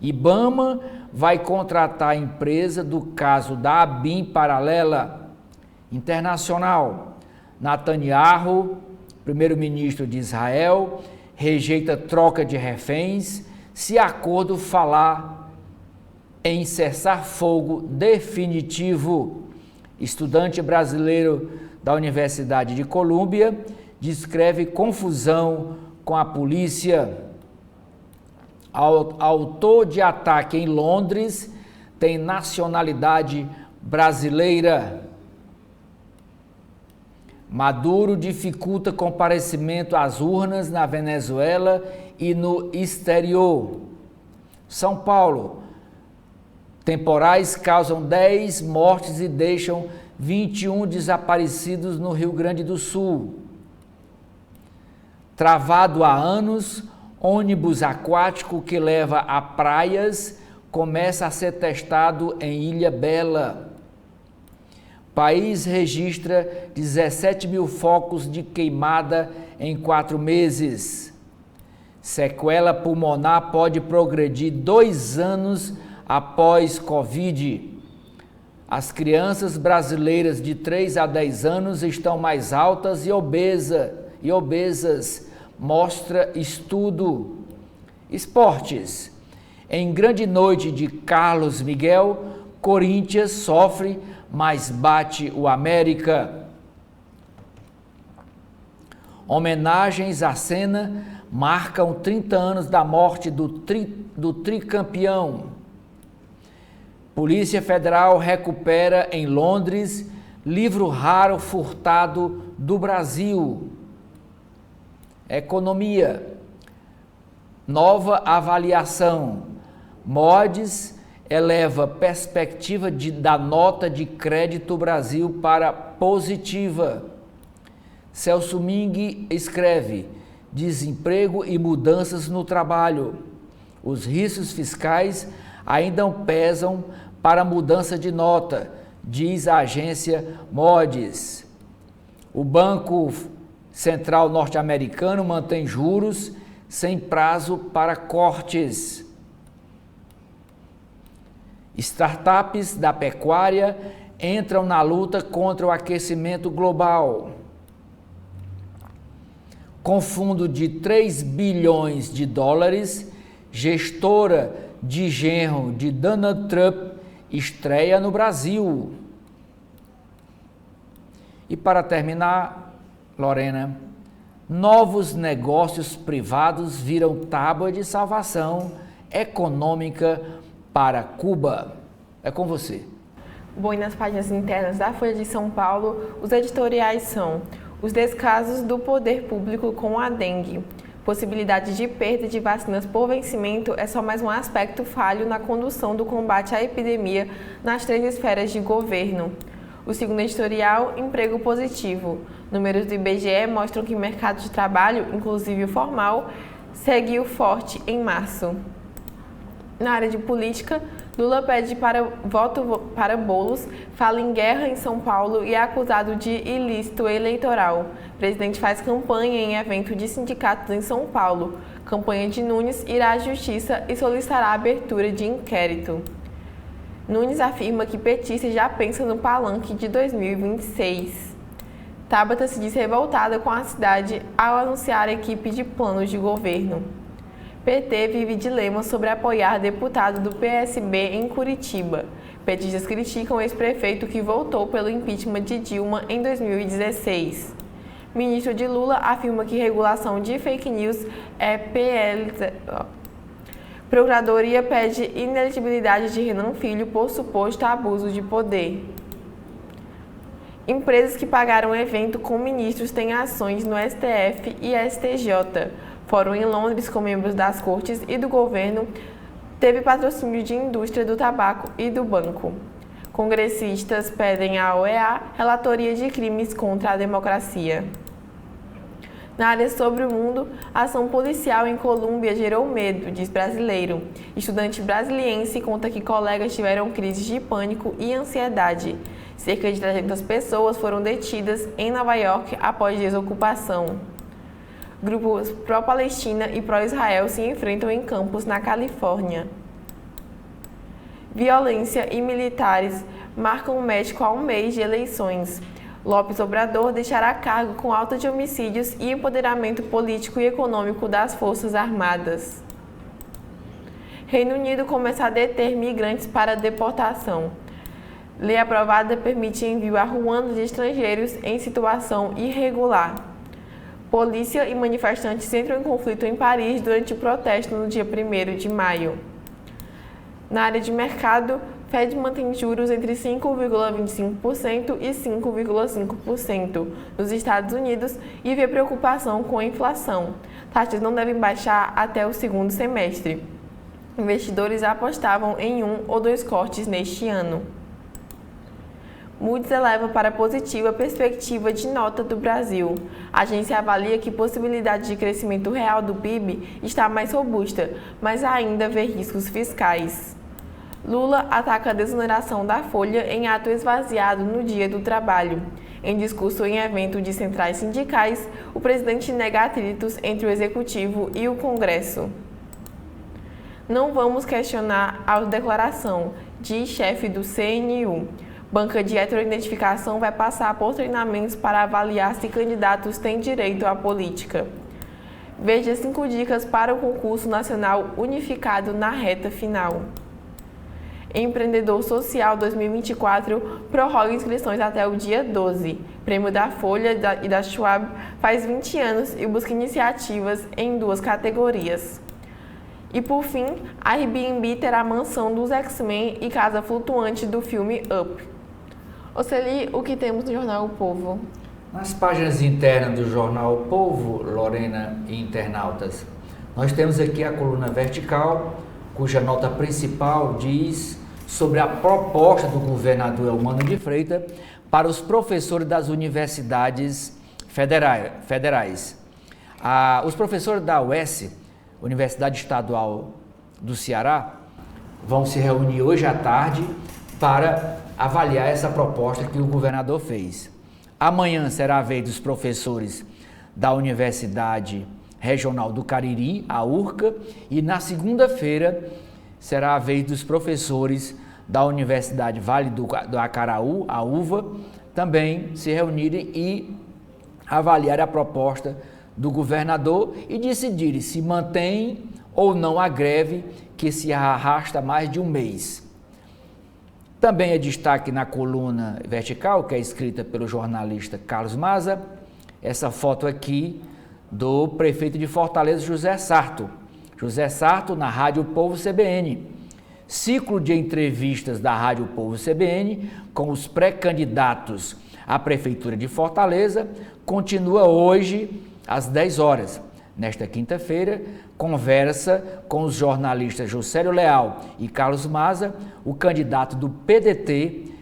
IBAMA vai contratar a empresa do caso da ABIN paralela internacional. Netanyahu, primeiro-ministro de Israel, rejeita troca de reféns se acordo falar em cessar-fogo definitivo. estudante brasileiro da Universidade de Colômbia, descreve confusão com a polícia. Autor de ataque em Londres tem nacionalidade brasileira. Maduro dificulta comparecimento às urnas na Venezuela e no exterior. São Paulo. Temporais causam 10 mortes e deixam 21 desaparecidos no Rio Grande do Sul. Travado há anos, ônibus aquático que leva a praias começa a ser testado em Ilha Bela. País registra 17 mil focos de queimada em 4 meses. Sequela pulmonar pode progredir 2 anos após Covid. As crianças brasileiras de 3 a 10 anos estão mais altas e obesas, mostra estudo. Esportes. Em grande noite de Carlos Miguel, Corinthians sofre, mas bate o América. Homenagens à Senna marcam 30 anos da morte do tricampeão. Polícia Federal recupera em Londres livro raro furtado do Brasil. Economia. Nova avaliação. Moody's eleva perspectiva da nota de crédito Brasil para positiva. Celso Ming escreve: desemprego e mudanças no trabalho. Os riscos fiscais ainda pesam para a mudança de nota, diz a agência Moody's. O Banco Central norte-americano mantém juros sem prazo para cortes. Startups da pecuária entram na luta contra o aquecimento global. Com fundo de 3 bilhões de dólares, gestora de genro de Donald Trump estreia no Brasil. E para terminar, Lorena, novos negócios privados viram tábua de salvação econômica para Cuba. É com você. Bom, e nas páginas internas da Folha de São Paulo, os editoriais são: os descasos do poder público com a dengue. Possibilidade de perda de vacinas por vencimento é só mais um aspecto falho na condução do combate à epidemia nas 3 esferas de governo. O segundo editorial, emprego positivo. Números do IBGE mostram que o mercado de trabalho, inclusive o formal, seguiu forte em março. Na área de política, Lula pede voto para bolos, fala em guerra em São Paulo e é acusado de ilícito eleitoral. O presidente faz campanha em evento de sindicatos em São Paulo. Campanha de Nunes irá à justiça e solicitará a abertura de inquérito. Nunes afirma que petista já pensa no palanque de 2026. Tabata se diz revoltada com a cidade ao anunciar a equipe de planos de governo. PT vive dilema sobre apoiar deputado do PSB em Curitiba. Petistas criticam o ex-prefeito que votou pelo impeachment de Dilma em 2016. Ministro de Lula afirma que regulação de fake news é PL. Procuradoria pede inelegibilidade de Renan Filho por suposto abuso de poder. Empresas que pagaram evento com ministros têm ações no STF e STJ. Fórum em Londres com membros das cortes e do governo teve patrocínio de indústria do tabaco e do banco. Congressistas pedem à OEA relatoria de crimes contra a democracia. Na área sobre o mundo, a ação policial em Colômbia gerou medo, diz brasileiro. Estudante brasiliense conta que colegas tiveram crises de pânico e ansiedade. Cerca de 300 pessoas foram detidas em Nova York após desocupação. Grupos pró-Palestina e pró-Israel se enfrentam em campos na Califórnia. Violência e militares marcam o México a um mês de eleições. López Obrador deixará cargo com alta de homicídios e empoderamento político e econômico das Forças Armadas. Reino Unido começa a deter migrantes para deportação. Lei aprovada permite envio a Ruanda de estrangeiros em situação irregular. Polícia e manifestantes entram em conflito em Paris durante o protesto no dia 1º de maio. Na área de mercado, Fed mantém juros entre 5,25% e 5,5% nos Estados Unidos e vê preocupação com a inflação. Taxas não devem baixar até o segundo semestre. Investidores apostavam em 1 ou 2 cortes neste ano. Moody's eleva para positiva a perspectiva de nota do Brasil. A agência avalia que a possibilidade de crescimento real do PIB está mais robusta, mas ainda vê riscos fiscais. Lula ataca a desoneração da Folha em ato esvaziado no Dia do Trabalho. Em discurso em evento de centrais sindicais, o presidente nega atritos entre o Executivo e o Congresso. Não vamos questionar a declaração, diz chefe do CNU. Banca de heteroidentificação vai passar por treinamentos para avaliar se candidatos têm direito à política. Veja 5 dicas para o concurso nacional unificado na reta final. Empreendedor Social 2024 prorroga inscrições até o dia 12. Prêmio da Folha e da Schwab faz 20 anos e busca iniciativas em 2 categorias. E por fim, a Airbnb terá a mansão dos X-Men e casa flutuante do filme Up. Oceli, o que temos no jornal O Povo? Nas páginas internas do jornal O Povo, Lorena e internautas, nós temos aqui a coluna vertical, cuja nota principal diz sobre a proposta do governador Eumano de Freitas para os professores das universidades federais. Os professores da UES, Universidade Estadual do Ceará, vão se reunir hoje à tarde para avaliar essa proposta que o governador fez. Amanhã será a vez dos professores da Universidade Regional do Cariri, a URCA, e na segunda-feira será a vez dos professores da Universidade Vale do Acaraú, a UVA, também se reunirem e avaliar a proposta do governador e decidirem se mantém ou não a greve que se arrasta mais de um mês. Também é destaque na coluna vertical, que é escrita pelo jornalista Carlos Maza, essa foto aqui do prefeito de Fortaleza, José Sarto. José Sarto na Rádio Povo CBN. Ciclo de entrevistas da Rádio Povo CBN com os pré-candidatos à Prefeitura de Fortaleza continua hoje às 10 horas. Nesta quinta-feira, conversa com os jornalistas Juscelio Leal e Carlos Maza, o candidato do PDT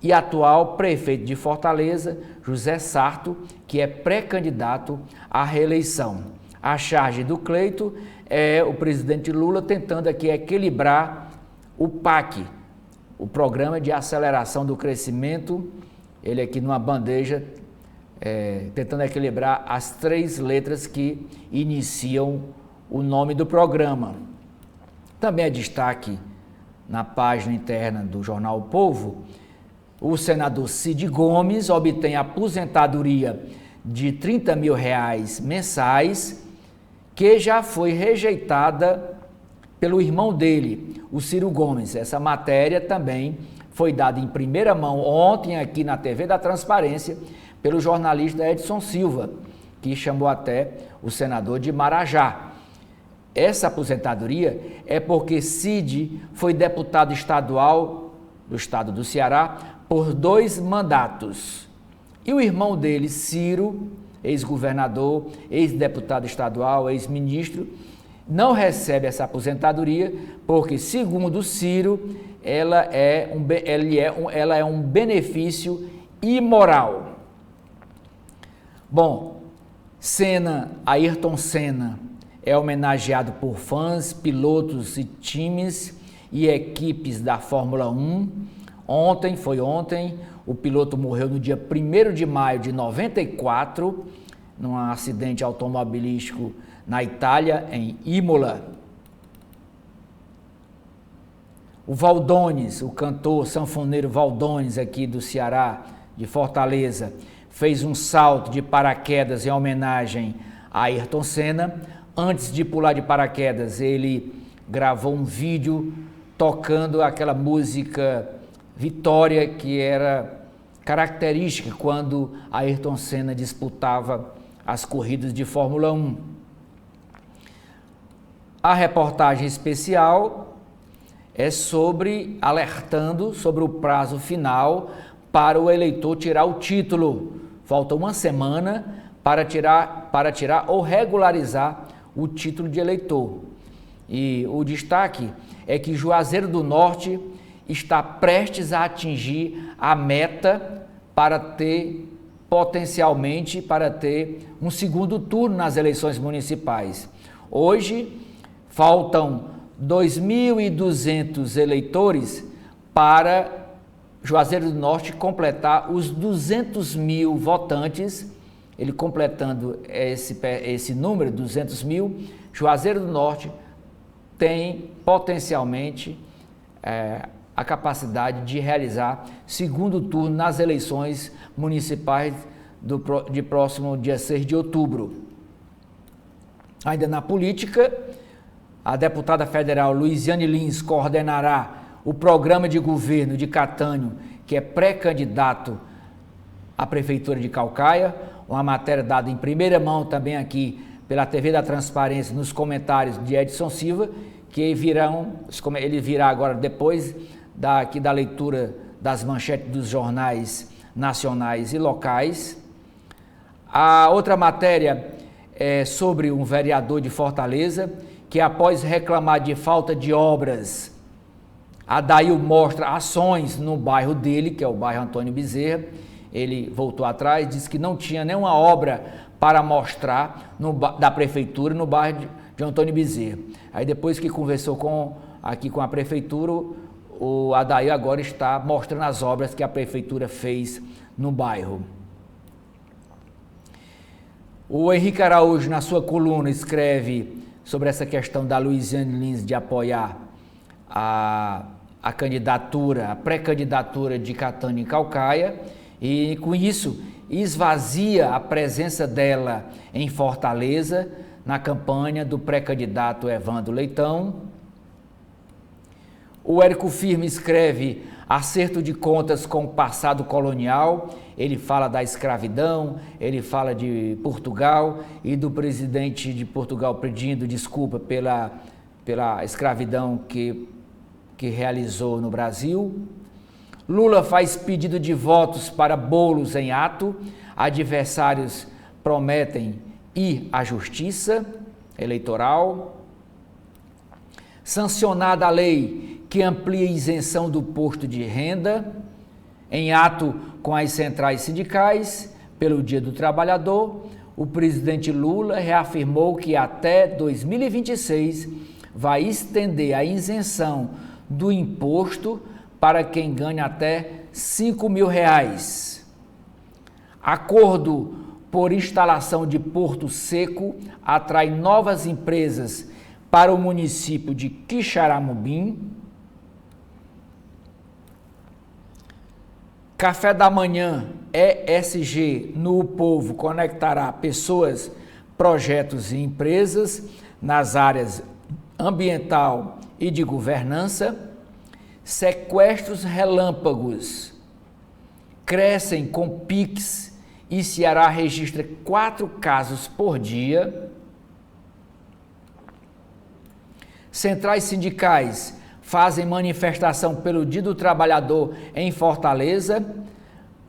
e atual prefeito de Fortaleza, José Sarto, que é pré-candidato à reeleição. A charge do Cleito é o presidente Lula tentando aqui equilibrar o PAC, o Programa de Aceleração do Crescimento, ele aqui numa bandeja, tentando equilibrar as 3 letras que iniciam o nome do programa. Também é destaque na página interna do jornal O Povo, o senador Cid Gomes obtém aposentadoria de R$30 mil mensais, que já foi rejeitada pelo irmão dele, o Ciro Gomes. Essa matéria também foi dada em primeira mão ontem aqui na TV da Transparência, pelo jornalista Edson Silva, que chamou até o senador de Marajá. Essa aposentadoria é porque Cid foi deputado estadual do estado do Ceará por 2 mandatos. E o irmão dele, Ciro, ex-governador, ex-deputado estadual, ex-ministro, não recebe essa aposentadoria porque, segundo Ciro, ela é um benefício imoral. Bom, Ayrton Senna é homenageado por fãs, pilotos e times e equipes da Fórmula 1. Ontem, o piloto morreu no dia 1º de maio de 94, num acidente automobilístico na Itália, em Imola. O Valdones, o cantor sanfoneiro Valdones aqui do Ceará, de Fortaleza, fez um salto de paraquedas em homenagem a Ayrton Senna. Antes de pular de paraquedas, ele gravou um vídeo tocando aquela música vitória que era característica quando Ayrton Senna disputava as corridas de Fórmula 1. A reportagem especial é alertando sobre o prazo final para o eleitor tirar o título. Falta uma semana para tirar ou regularizar o título de eleitor. E o destaque é que Juazeiro do Norte está prestes a atingir a meta para ter, potencialmente, um segundo turno nas eleições municipais. Hoje, faltam 2.200 eleitores para Juazeiro do Norte completar os 200 mil votantes. Ele completando esse número, 200 mil, Juazeiro do Norte tem potencialmente a capacidade de realizar segundo turno nas eleições municipais de próximo dia 6 de outubro. Ainda na política, a deputada federal Luiziane Lins coordenará o programa de governo de Catânio, que é pré-candidato à Prefeitura de Caucaia, uma matéria dada em primeira mão também aqui pela TV da Transparência, nos comentários de Edson Silva, que ele virá agora depois da leitura das manchetes dos jornais nacionais e locais. A outra matéria é sobre um vereador de Fortaleza, que após reclamar de falta de obras, Adail mostra ações no bairro dele, que é o bairro Antônio Bezerra. Ele voltou atrás, disse que não tinha nenhuma obra para mostrar da prefeitura no bairro de Antônio Bezerra. Aí depois que conversou aqui com a prefeitura, o Adail agora está mostrando as obras que a prefeitura fez no bairro. O Henrique Araújo, na sua coluna, escreve sobre essa questão da Luiziane Lins de apoiar a candidatura, a pré-candidatura de Catânio e Caucaia, e com isso esvazia a presença dela em Fortaleza na campanha do pré-candidato Evandro Leitão. O Érico Firme escreve acerto de contas com o passado colonial. Ele fala da escravidão, ele fala de Portugal e do presidente de Portugal pedindo desculpa pela escravidão que realizou no Brasil. Lula faz pedido de votos para bolos em ato. Adversários prometem ir à justiça eleitoral. Sancionada a lei que amplia a isenção do imposto de renda, em ato com as centrais sindicais, pelo Dia do Trabalhador, o presidente Lula reafirmou que até 2026 vai estender a isenção do imposto para quem ganha até R$5.000. Acordo por instalação de Porto Seco atrai novas empresas para o município de Quixaramubim. Café da manhã ESG no Povo conectará pessoas, projetos e empresas nas áreas ambiental e de governança. Sequestros relâmpagos crescem com Pix e Ceará registra 4 casos por dia. Centrais sindicais fazem manifestação pelo Dia do Trabalhador em Fortaleza.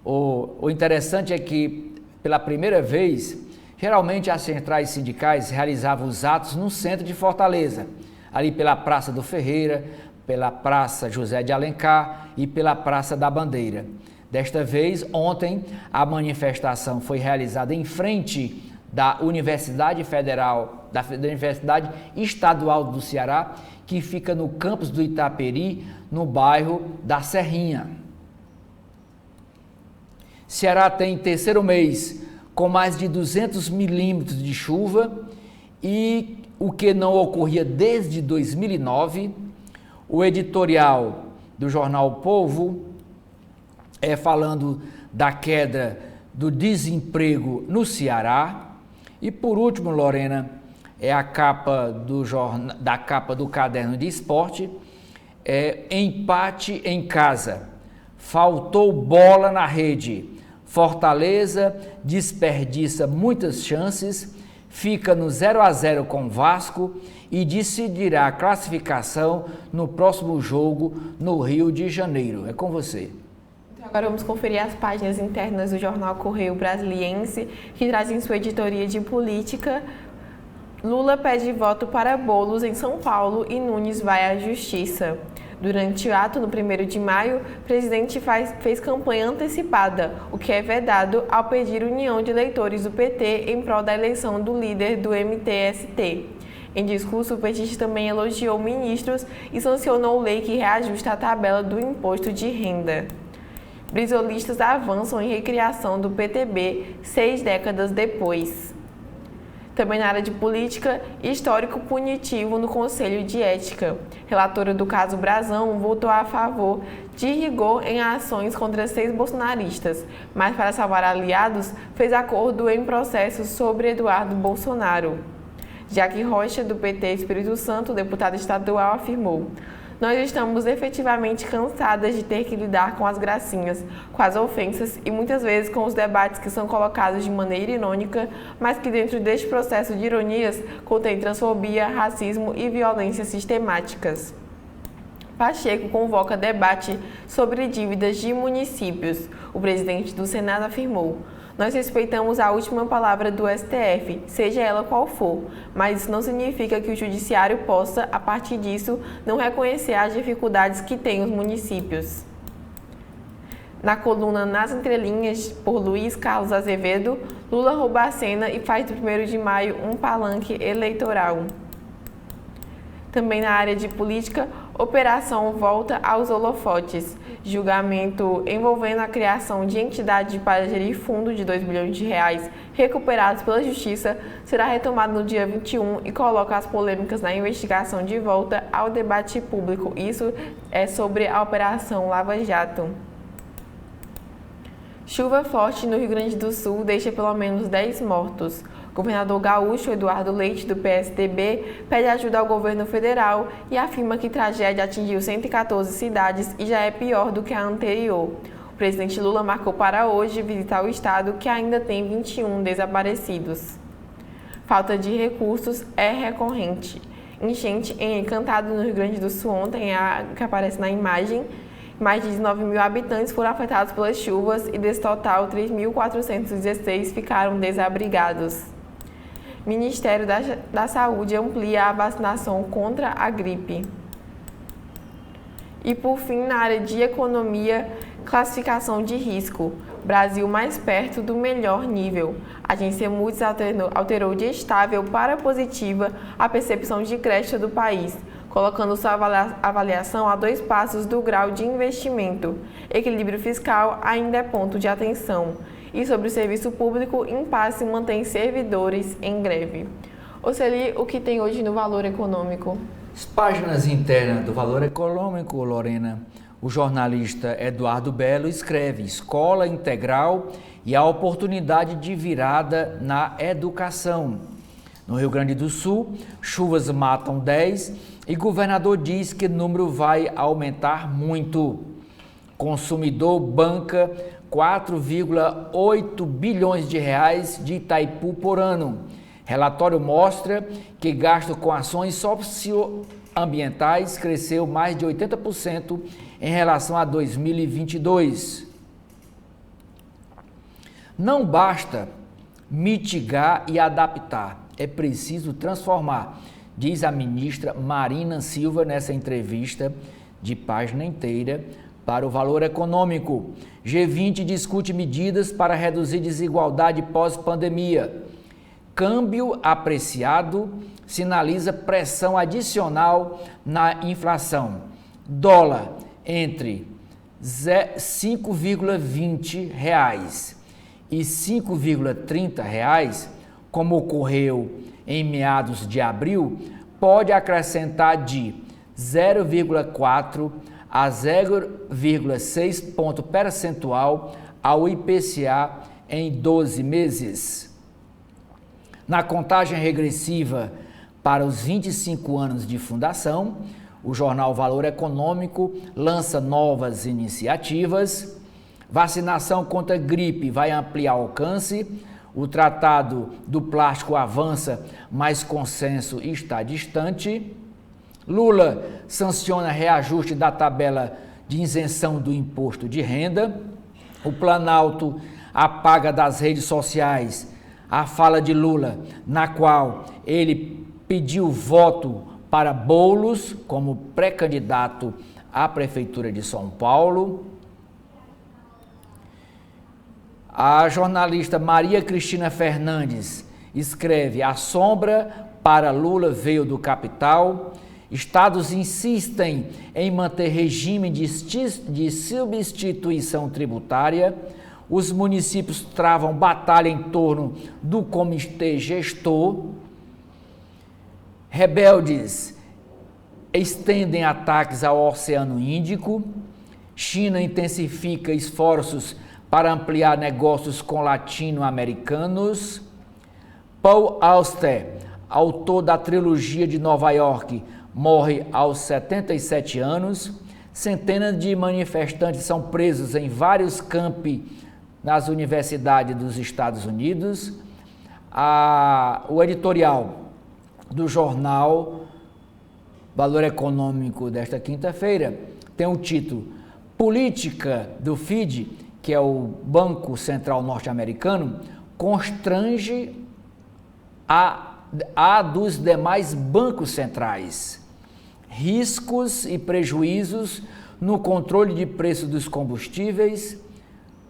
O interessante é que, pela primeira vez, geralmente as centrais sindicais realizavam os atos no centro de Fortaleza, ali pela Praça do Ferreira, pela Praça José de Alencar e pela Praça da Bandeira. Desta vez, ontem, a manifestação foi realizada em frente da Universidade Federal, da Universidade Estadual do Ceará, que fica no campus do Itaperi, no bairro da Serrinha. Ceará tem terceiro mês com mais de 200 milímetros de chuva e o que não ocorria desde 2009. O editorial do jornal O Povo falando da queda do desemprego no Ceará. E por último, Lorena, é a capa do caderno de esporte, empate em casa. faltou bola na rede. Fortaleza desperdiça muitas chances, fica no 0-0 com o Vasco e decidirá a classificação no próximo jogo no Rio de Janeiro. É com você. Agora vamos conferir as páginas internas do jornal Correio Brasiliense, que traz em sua editoria de política: Lula pede voto para Boulos em São Paulo e Nunes vai à Justiça. Durante o ato, no 1º de maio, o presidente fez campanha antecipada, o que é vedado ao pedir união de eleitores do PT em prol da eleição do líder do MTST. Em discurso, o petista também elogiou ministros e sancionou lei que reajusta a tabela do imposto de renda. Brizolistas avançam em recriação do PTB 6 décadas depois. Também na área de política, histórico punitivo no Conselho de Ética. Relatora do caso Brazão votou a favor de rigor em ações contra 6 bolsonaristas, mas para salvar aliados, fez acordo em processo sobre Eduardo Bolsonaro. Jaque Rocha, do PT Espírito Santo, deputada estadual, afirmou: nós estamos efetivamente cansadas de ter que lidar com as gracinhas, com as ofensas e muitas vezes com os debates que são colocados de maneira irônica, mas que dentro deste processo de ironias contém transfobia, racismo e violências sistemáticas. Pacheco convoca debate sobre dívidas de municípios. O presidente do Senado afirmou: nós respeitamos a última palavra do STF, seja ela qual for, mas isso não significa que o judiciário possa, a partir disso, não reconhecer as dificuldades que têm os municípios. Na coluna Nas Entrelinhas, por Luiz Carlos Azevedo, Lula rouba a cena e faz do 1º de maio um palanque eleitoral. Também na área de política, operação volta aos holofotes. Julgamento envolvendo a criação de entidade para gerir fundo de R$ 2 bilhões recuperados pela Justiça será retomado no dia 21 e coloca as polêmicas na investigação de volta ao debate público. Isso é sobre a Operação Lava Jato. Chuva forte no Rio Grande do Sul deixa pelo menos 10 mortos. O governador gaúcho Eduardo Leite, do PSDB, pede ajuda ao governo federal e afirma que tragédia atingiu 114 cidades e já é pior do que a anterior. O presidente Lula marcou para hoje visitar o estado, que ainda tem 21 desaparecidos. Falta de recursos é recorrente. Enchente em Encantado, no Rio Grande do Sul, ontem, que aparece na imagem. Mais de 19 mil habitantes foram afetados pelas chuvas e, desse total, 3.416 ficaram desabrigados. Ministério da Saúde amplia a vacinação contra a gripe. E, por fim, na área de economia, classificação de risco. Brasil mais perto do melhor nível. A agência Moody's alterou de estável para positiva a percepção de crédito do país, colocando sua avaliação a 2 passos do grau de investimento. Equilíbrio fiscal ainda é ponto de atenção. E sobre o serviço público, impasse mantém servidores em greve. Oceli, o que tem hoje no Valor Econômico? As páginas internas do Valor Econômico, Lorena. O jornalista Eduardo Belo escreve: escola integral e a oportunidade de virada na educação. No Rio Grande do Sul, chuvas matam 10 e governador diz que o número vai aumentar muito. Consumidor banca 4,8 bilhões de reais de Itaipu por ano. Relatório mostra que gasto com ações socioambientais cresceu mais de 80% em relação a 2022. Não basta mitigar e adaptar, é preciso transformar, diz a ministra Marina Silva nessa entrevista de página inteira para o Valor Econômico. G20 discute medidas para reduzir desigualdade pós-pandemia. Câmbio apreciado sinaliza pressão adicional na inflação. Dólar entre R$ 5,20 e R$ 5,30, como ocorreu em meados de abril, pode acrescentar de 0,4 a 0,6 ponto percentual ao IPCA em 12 meses. Na contagem regressiva para os 25 anos de fundação, O jornal Valor Econômico lança novas iniciativas. Vacinação contra gripe vai ampliar alcance. O Tratado do Plástico avança, mas consenso está distante. Lula sanciona reajuste da tabela de isenção do imposto de renda. O Planalto apaga das redes sociais a fala de Lula, na qual ele pediu voto para Boulos como pré-candidato à Prefeitura de São Paulo. A jornalista Maria Cristina Fernandes escreve: a sombra para Lula veio do capital. Estados insistem em manter regime de substituição tributária. Os municípios travam batalha em torno do comitê gestor. Rebeldes estendem ataques ao Oceano Índico. China intensifica esforços para ampliar negócios com latino-americanos. Paul Auster, autor da trilogia de Nova York, morre aos 77 anos. Centenas de manifestantes são presos em vários campi nas universidades dos Estados Unidos. O editorial do jornal Valor Econômico desta quinta-feira tem o título Política do FED, que é o Banco Central Norte-Americano, constrange a dos demais bancos centrais. Riscos e prejuízos no controle de preço dos combustíveis,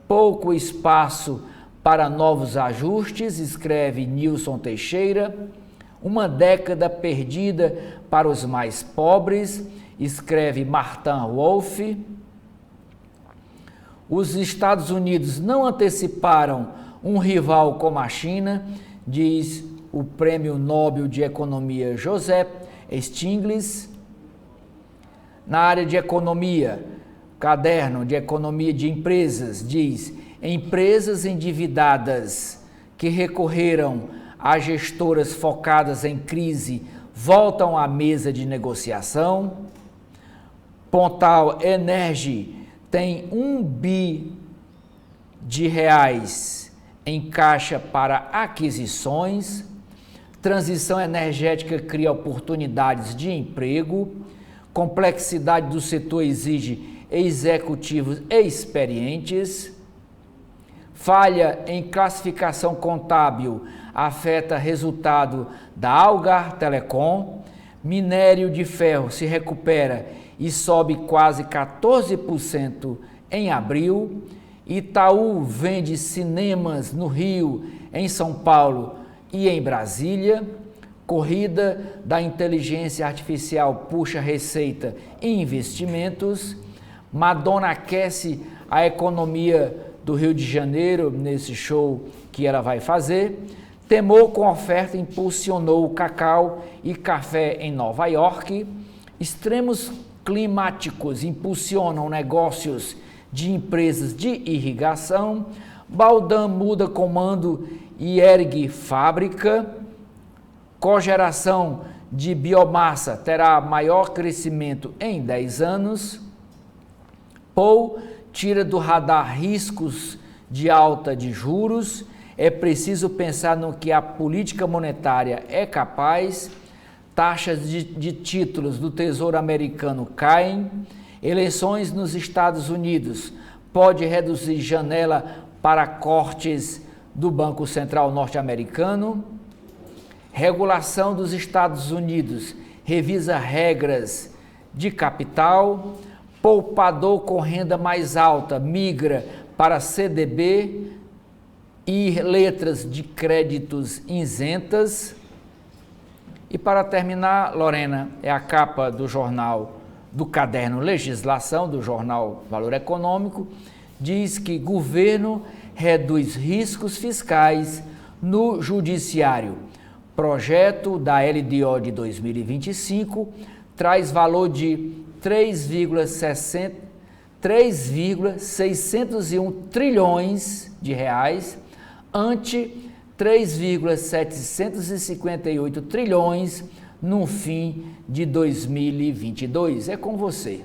pouco espaço para novos ajustes, escreve Nilson Teixeira. Uma década perdida para os mais pobres, escreve Martin Wolff. Os Estados Unidos não anteciparam um rival como a China, diz o Prêmio Nobel de Economia Joseph Stiglitz. Na área de economia, Caderno de Economia de Empresas diz: empresas endividadas que recorreram a gestoras focadas em crise voltam à mesa de negociação. Pontal Energy tem R$1 bi em caixa para aquisições. Transição energética cria oportunidades de emprego. Complexidade do setor exige executivos experientes. Falha em classificação contábil afeta resultado da Algar Telecom. Minério de ferro se recupera e sobe quase 14% em abril. Itaú vende cinemas no Rio, em São Paulo e em Brasília. Corrida da inteligência artificial puxa receita e investimentos. Madonna aquece a economia do Rio de Janeiro nesse show que ela vai fazer. Temor com oferta impulsionou o cacau e café em Nova York. Extremos climáticos impulsionam negócios de empresas de irrigação. Baldan muda comando e ergue fábrica. Cogeração de biomassa terá maior crescimento em 10 anos. Paul tira do radar riscos de alta de juros. É preciso pensar no que a política monetária é capaz. Taxas de títulos do Tesouro Americano caem. Eleições nos Estados Unidos pode reduzir janela para cortes do Banco Central norte-americano. Regulação dos Estados Unidos revisa regras de capital. Poupador com renda mais alta migra para CDB e letras de créditos isentas. E para terminar, Lorena, é a capa do jornal, do caderno Legislação, do jornal Valor Econômico, diz que governo reduz riscos fiscais no judiciário. Projeto da LDO de 2025 traz valor de 3,601 trilhões de reais ante 3,758 trilhões no fim de 2022. É com você.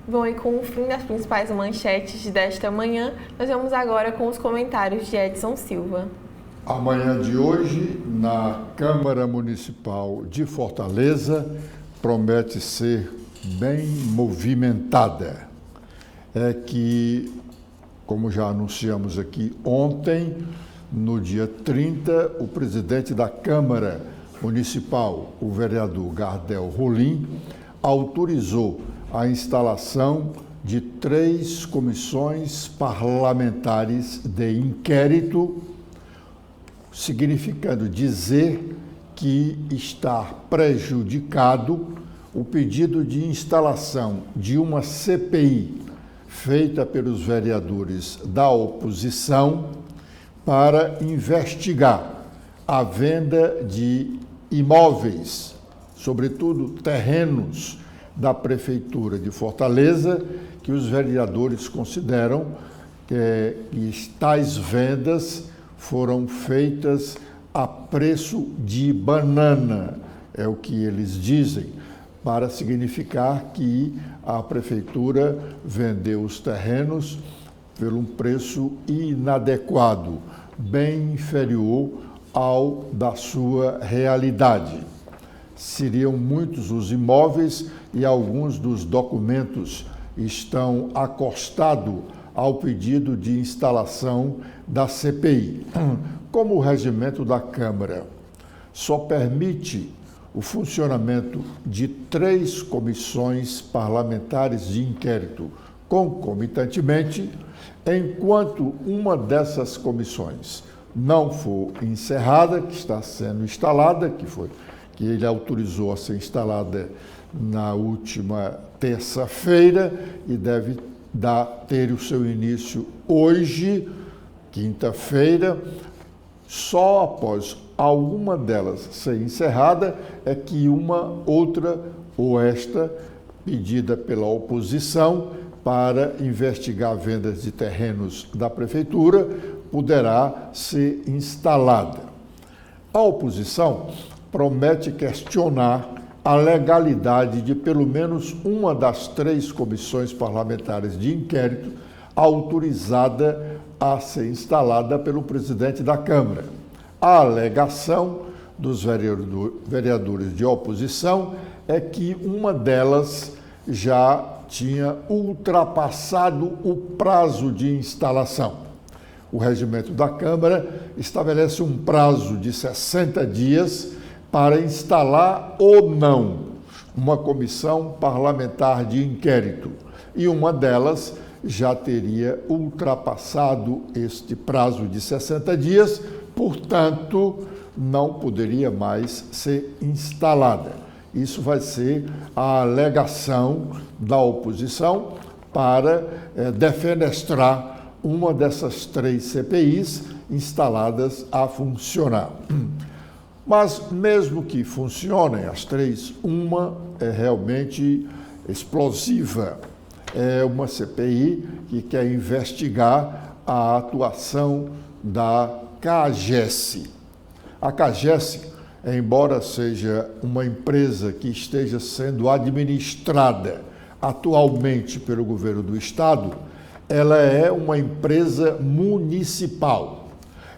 Bom, e com o fim das principais manchetes desta manhã, nós vamos agora com os comentários de Edson Silva. A manhã de hoje, na Câmara Municipal de Fortaleza, promete ser bem movimentada. É que, como já anunciamos aqui ontem, no dia 30, o presidente da Câmara Municipal, o vereador Gardel Rolim, autorizou a instalação de 3 comissões parlamentares de inquérito, significando dizer que está prejudicado o pedido de instalação de uma CPI feita pelos vereadores da oposição para investigar a venda de imóveis, sobretudo terrenos da Prefeitura de Fortaleza, que os vereadores consideram que tais vendas foram feitas a preço de banana, é o que eles dizem, para significar que a Prefeitura vendeu os terrenos por um preço inadequado, bem inferior ao da sua realidade. Seriam muitos os imóveis e alguns dos documentos estão acostados ao pedido de instalação da CPI. Como o regimento da Câmara só permite o funcionamento de 3 comissões parlamentares de inquérito concomitantemente, enquanto uma dessas comissões não for encerrada, que está sendo instalada, que ele autorizou a ser instalada na última terça-feira e deve ter o seu início hoje, quinta-feira. Só após alguma delas ser encerrada é que uma outra, ou esta, pedida pela oposição para investigar vendas de terrenos da Prefeitura, poderá ser instalada. A oposição promete questionar a legalidade de pelo menos uma das 3 comissões parlamentares de inquérito autorizada a ser instalada pelo presidente da Câmara. A alegação dos vereadores de oposição é que uma delas já tinha ultrapassado o prazo de instalação. O regimento da Câmara estabelece um prazo de 60 dias para instalar ou não uma comissão parlamentar de inquérito, e uma delas já teria ultrapassado este prazo de 60 dias, portanto, não poderia mais ser instalada. Isso vai ser a alegação da oposição para defenestrar uma dessas 3 CPIs instaladas a funcionar. Mas, mesmo que funcionem as 3, uma é realmente explosiva. É uma CPI que quer investigar a atuação da CAGES. A CAGES, embora seja uma empresa que esteja sendo administrada atualmente pelo governo do Estado, ela é uma empresa municipal.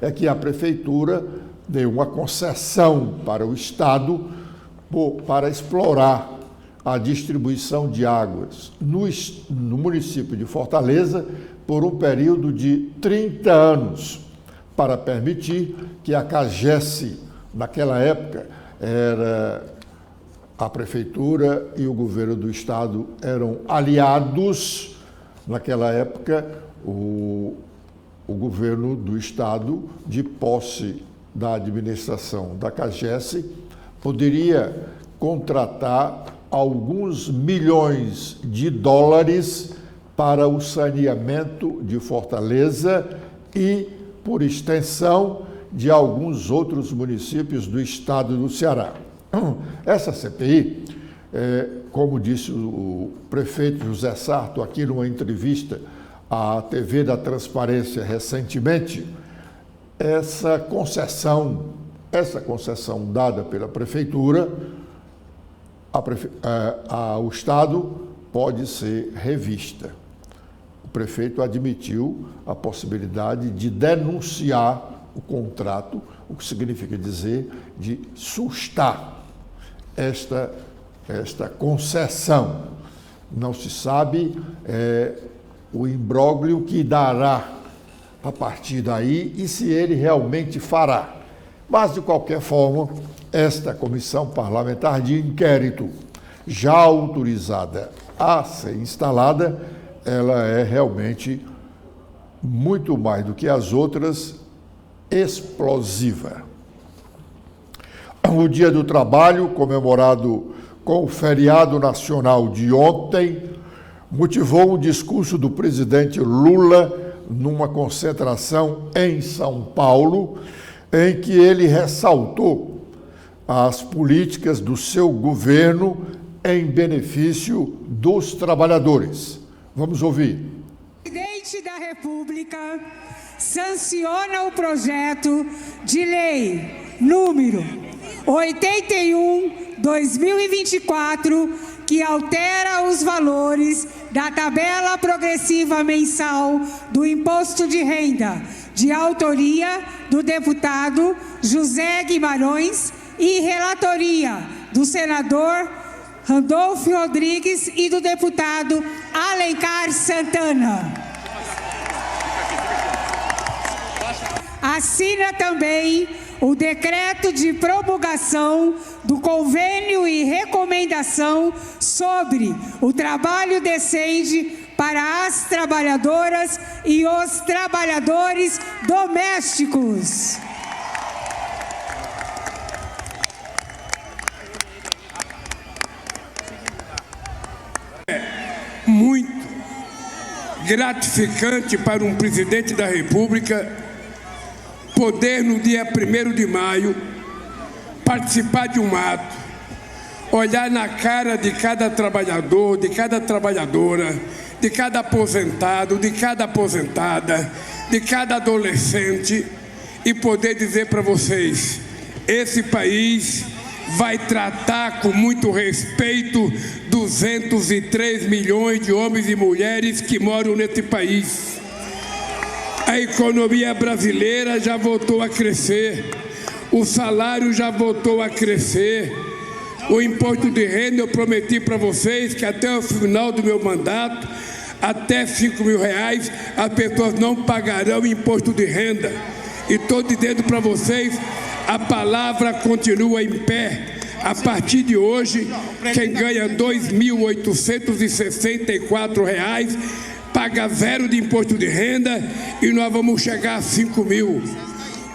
É que a Prefeitura deu uma concessão para o Estado para explorar a distribuição de águas no município de Fortaleza por um período de 30 anos, para permitir que a CAGES, naquela época, a Prefeitura e o governo do Estado eram aliados. Naquela época, o governo do Estado, de posse da administração da CAGES, poderia contratar alguns milhões de dólares para o saneamento de Fortaleza e, por extensão, de alguns outros municípios do estado do Ceará. Essa CPI, como disse o prefeito José Sarto aqui numa entrevista à TV da Transparência recentemente, essa concessão essa concessão dada pela Prefeitura, o Estado pode ser revista. O prefeito admitiu a possibilidade de denunciar o contrato, o que significa dizer de sustar esta concessão. Não se sabe o imbróglio que dará a partir daí e se ele realmente fará. Mas, de qualquer forma, esta comissão parlamentar de inquérito, já autorizada a ser instalada, ela é realmente muito mais do que as outras explosiva. O Dia do Trabalho, comemorado com o feriado nacional de ontem, motivou o discurso do presidente Lula numa concentração em São Paulo, em que ele ressaltou as políticas do seu governo em benefício dos trabalhadores. Vamos ouvir. O presidente da República sanciona o projeto de lei número 81/2024, que altera os valores da tabela progressiva mensal do imposto de renda, de autoria do deputado José Guimarães e relatoria do senador Randolfo Rodrigues e do deputado Alencar Santana. Assina também o decreto de promulgação do convênio e recomendação sobre o trabalho decente para as trabalhadoras e os trabalhadores domésticos. É muito gratificante para um presidente da República poder, no dia 1º de maio, participar de um ato, olhar na cara de cada trabalhador, de cada trabalhadora, de cada aposentado, de cada aposentada, de cada adolescente e poder dizer para vocês: esse país vai tratar com muito respeito 203 milhões de homens e mulheres que moram nesse país. A economia brasileira já voltou a crescer, o salário já voltou a crescer, o imposto de renda eu prometi para vocês que até o final do meu mandato, até R$5 mil, as pessoas não pagarão imposto de renda. E estou dizendo para vocês, a palavra continua em pé. A partir de hoje, quem ganha R$ 2.864 paga 0 de imposto de renda e nós vamos chegar a 5 mil.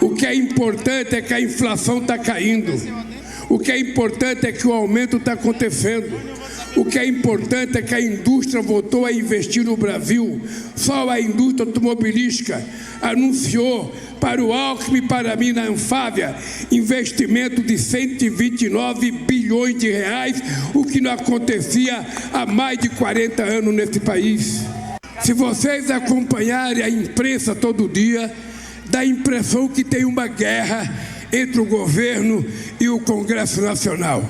O que é importante é que a inflação está caindo. O que é importante é que o aumento está acontecendo. O que é importante é que a indústria voltou a investir no Brasil. Só a indústria automobilística anunciou para o Alckmin e para mim na Anfávia investimento de 129 bilhões de reais, o que não acontecia há mais de 40 anos nesse país. Se vocês acompanharem a imprensa todo dia, dá a impressão que tem uma guerra entre o governo e o Congresso Nacional.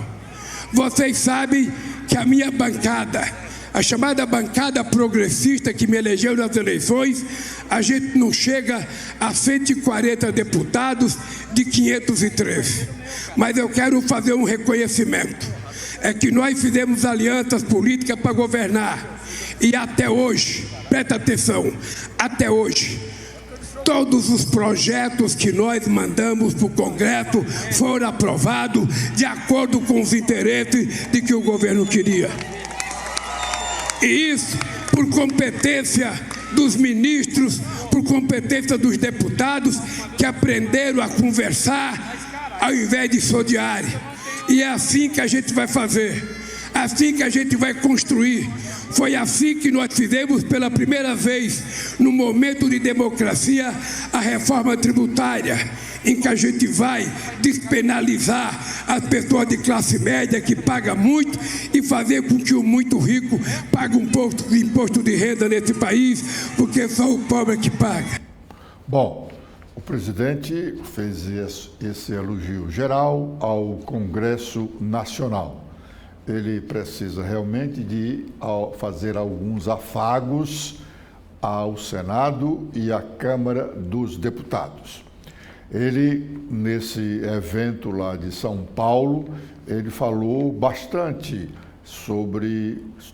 Vocês sabem que a minha bancada, a chamada bancada progressista que me elegeu nas eleições, a gente não chega a 140 deputados de 513. Mas eu quero fazer um reconhecimento. É que nós fizemos alianças políticas para governar. E até hoje, presta atenção, até hoje, todos os projetos que nós mandamos para o Congresso foram aprovados de acordo com os interesses de que o governo queria. E isso por competência dos ministros, por competência dos deputados que aprenderam a conversar ao invés de se odiar. E é assim que a gente vai fazer, assim que a gente vai construir. Foi assim que nós fizemos pela primeira vez, no momento de democracia, a reforma tributária, em que a gente vai despenalizar as pessoas de classe média que pagam muito e fazer com que o muito rico pague um pouco de imposto de renda nesse país, porque só o pobre que paga. Bom, o O presidente fez esse elogio geral ao Congresso Nacional. Ele precisa realmente de fazer alguns afagos ao Senado e à Câmara dos Deputados. Ele, nesse evento lá de São Paulo, ele falou bastante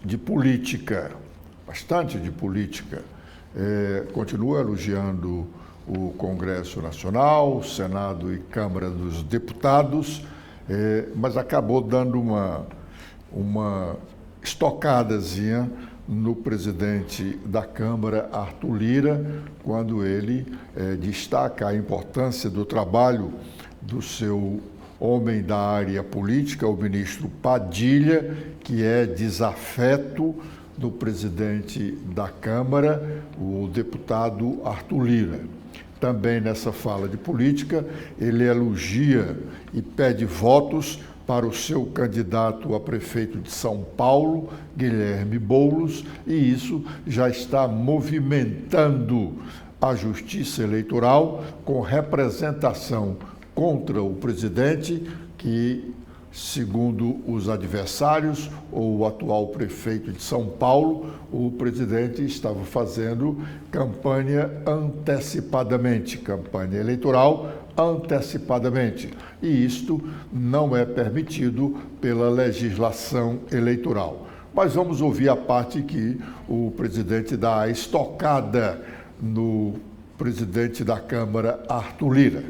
de política, bastante de política. Continua elogiando o Congresso Nacional, o Senado e Câmara dos Deputados, mas acabou dando uma estocadazinha no presidente da Câmara, Arthur Lira, quando ele destaca a importância do trabalho do seu homem da área política, o ministro Padilha, que é desafeto do presidente da Câmara, o deputado Arthur Lira. Também nessa fala de política, ele elogia e pede votos para o seu candidato a prefeito de São Paulo, Guilherme Boulos, e isso já está movimentando a Justiça Eleitoral com representação contra o presidente, que, segundo os adversários, ou o atual prefeito de São Paulo, o presidente estava fazendo campanha antecipadamente, campanha eleitoral antecipadamente. E isto não é permitido pela legislação eleitoral. Mas vamos ouvir a parte que o presidente dá a estocada no presidente da Câmara, Arthur Lira.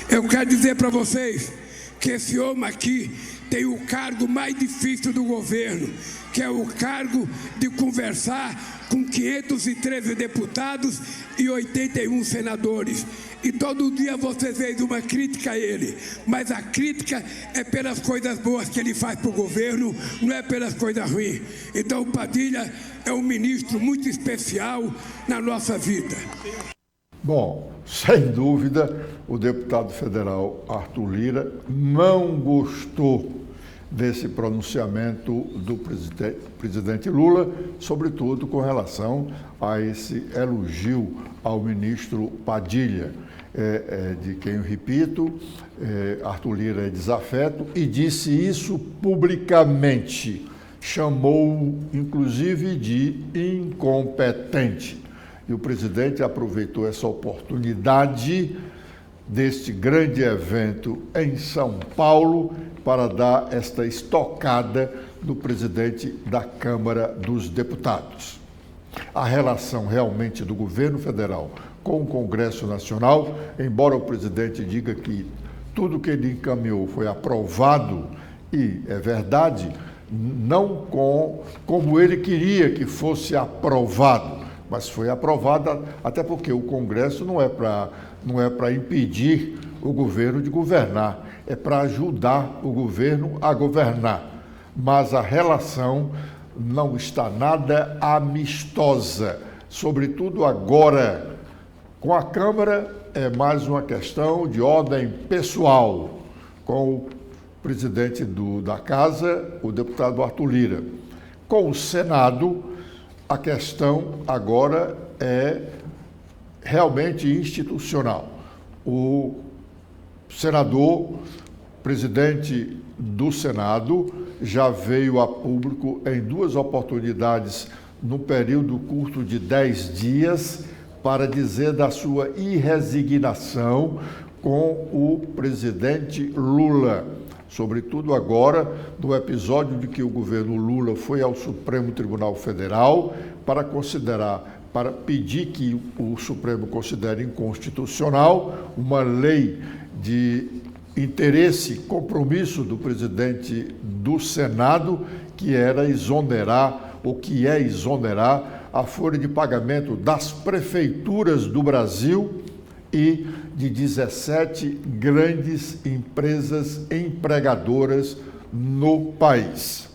Eu quero dizer para vocês que esse homem aqui tem o cargo mais difícil do governo, que é o cargo de conversar com 513 deputados e 81 senadores. E todo dia vocês veem uma crítica a ele, mas a crítica é pelas coisas boas que ele faz para o governo, não é pelas coisas ruins. Então o Padilha é um ministro muito especial na nossa vida. Bom, sem dúvida, o deputado federal Arthur Lira não gostou desse pronunciamento do presidente Lula, sobretudo com relação a esse elogio ao ministro Padilha, de quem eu repito, Arthur Lira é desafeto e disse isso publicamente, chamou-o inclusive de incompetente. E o presidente aproveitou essa oportunidade deste grande evento em São Paulo para dar esta estocada no presidente da Câmara dos Deputados. A relação realmente do governo federal com o Congresso Nacional, embora o presidente diga que tudo que ele encaminhou foi aprovado, e é verdade, não como ele queria que fosse aprovado, mas foi aprovada, até porque o Congresso não é para impedir o governo de governar, é para ajudar o governo a governar. Mas a relação não está nada amistosa, sobretudo agora. Com a Câmara é mais uma questão de ordem pessoal, com o presidente da Casa, o deputado Arthur Lira. Com o Senado, a questão agora é realmente institucional. O senador, presidente do Senado, já veio a público em 2 oportunidades, num período curto de 10 dias, para dizer da sua irresignação com o presidente Lula. Sobretudo agora, no episódio de que o governo Lula foi ao Supremo Tribunal Federal para pedir que o Supremo considere inconstitucional uma lei de interesse, compromisso do presidente do Senado, que era exonerar, ou que é exonerar, a folha de pagamento das prefeituras do Brasil e de 17 grandes empresas empregadoras no país.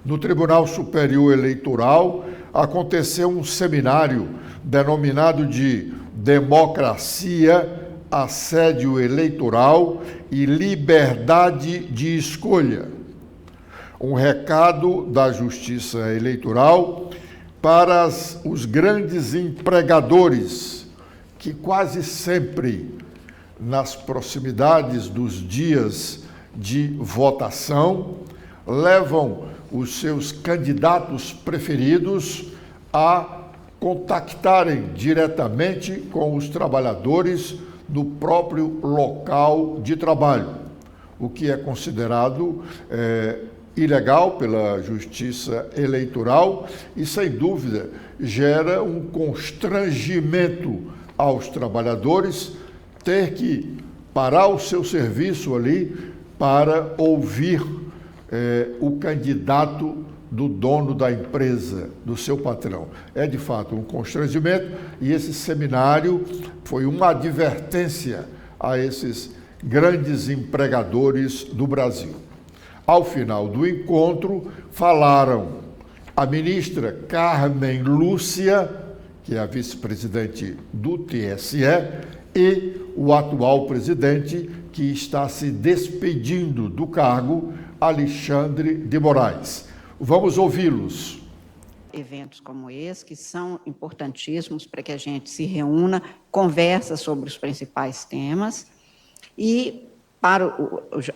No Tribunal Superior Eleitoral aconteceu um seminário denominado de Democracia, Assédio Eleitoral e Liberdade de Escolha. Um recado da Justiça Eleitoral para os grandes empregadores que quase sempre, nas proximidades dos dias de votação, levam os seus candidatos preferidos a contactarem diretamente com os trabalhadores no próprio local de trabalho, o que é considerado ilegal pela Justiça Eleitoral e, sem dúvida, gera um constrangimento aos trabalhadores ter que parar o seu serviço ali para ouvir o candidato do dono da empresa, do seu patrão. É, de fato, um constrangimento e esse seminário foi uma advertência a esses grandes empregadores do Brasil. Ao final do encontro, falaram a ministra Carmen Lúcia, que é a vice-presidente do TSE, e o atual presidente, que está se despedindo do cargo, Alexandre de Moraes. Vamos ouvi-los. Eventos como esse, que são importantíssimos para que a gente se reúna, conversa sobre os principais temas, e para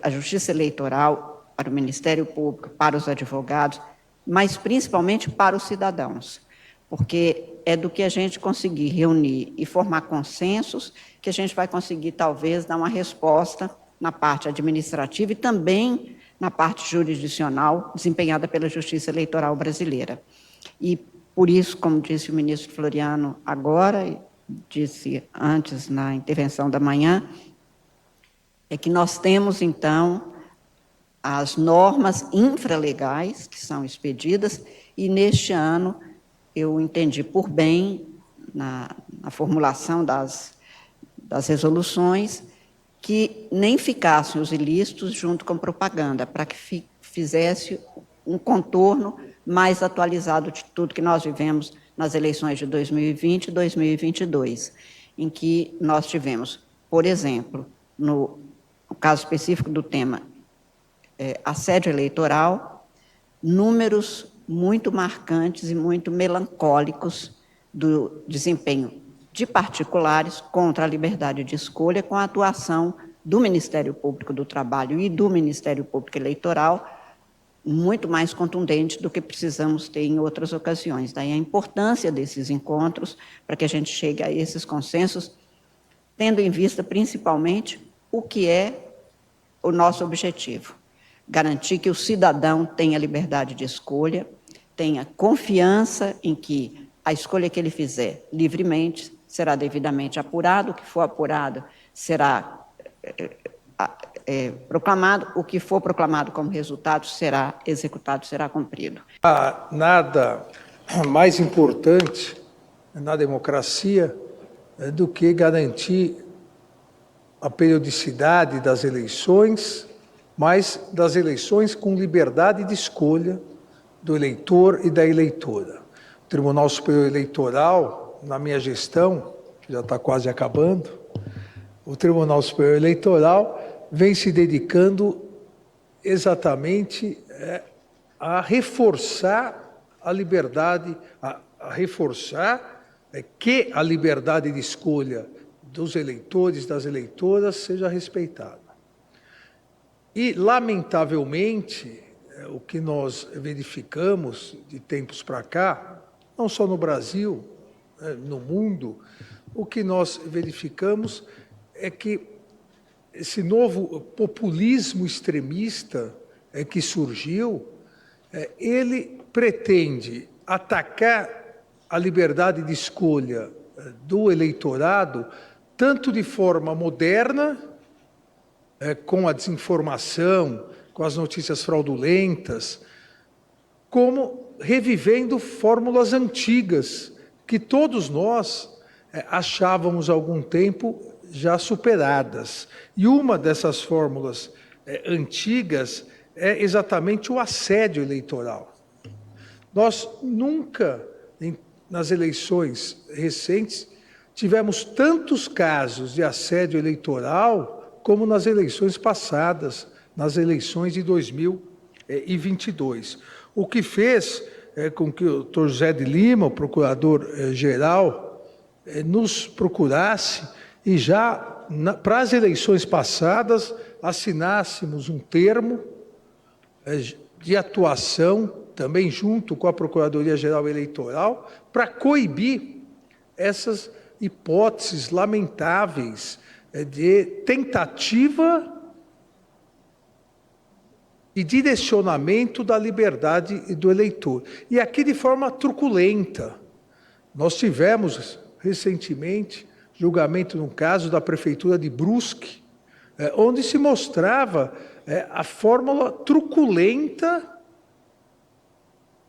a Justiça Eleitoral, para o Ministério Público, para os advogados, mas principalmente para os cidadãos, porque é do que a gente conseguir reunir e formar consensos que a gente vai conseguir, talvez, dar uma resposta na parte administrativa e também na parte jurisdicional desempenhada pela Justiça Eleitoral brasileira. E, por isso, como disse o ministro Floriano agora, e disse antes na intervenção da manhã, é que nós temos, então, as normas infralegais que são expedidas, e neste ano eu entendi por bem, na formulação das resoluções, que nem ficassem os ilícitos junto com propaganda, para que fizesse um contorno mais atualizado de tudo que nós vivemos nas eleições de 2020 e 2022, em que nós tivemos, por exemplo, no caso específico do tema assédio eleitoral, números muito marcantes e muito melancólicos do desempenho de particulares contra a liberdade de escolha, com a atuação do Ministério Público do Trabalho e do Ministério Público Eleitoral, muito mais contundente do que precisamos ter em outras ocasiões. Daí a importância desses encontros, para que a gente chegue a esses consensos, tendo em vista, principalmente, o que é o nosso objetivo: garantir que o cidadão tenha liberdade de escolha, tenha confiança em que a escolha que ele fizer livremente será devidamente apurado, o que for apurado será proclamado, o que for proclamado como resultado será executado, será cumprido. Há nada mais importante na democracia do que garantir a periodicidade das eleições, mas das eleições com liberdade de escolha do eleitor e da eleitora. O Tribunal Superior Eleitoral, na minha gestão, que já está quase acabando, o Tribunal Superior Eleitoral vem se dedicando exatamente a reforçar a liberdade, a reforçar que a liberdade de escolha dos eleitores, das eleitoras, seja respeitada. E, lamentavelmente, o que nós verificamos de tempos para cá, não só no Brasil, no mundo, o que nós verificamos é que esse novo populismo extremista que surgiu, ele pretende atacar a liberdade de escolha do eleitorado, tanto de forma moderna, com a desinformação, com as notícias fraudulentas, como revivendo fórmulas antigas, que todos nós achávamos há algum tempo já superadas. E uma dessas fórmulas antigas é exatamente o assédio eleitoral. Nós nunca, nas eleições recentes, tivemos tantos casos de assédio eleitoral como nas eleições passadas, nas eleições de 2022. O que fez com que o Dr. José de Lima, o procurador-geral nos procurasse e já, para as eleições passadas, assinássemos um termo de atuação, também junto com a Procuradoria-Geral Eleitoral, para coibir essas hipóteses lamentáveis de tentativa e direcionamento da liberdade do eleitor. E aqui de forma truculenta. Nós tivemos recentemente julgamento num caso da Prefeitura de Brusque, onde se mostrava a fórmula truculenta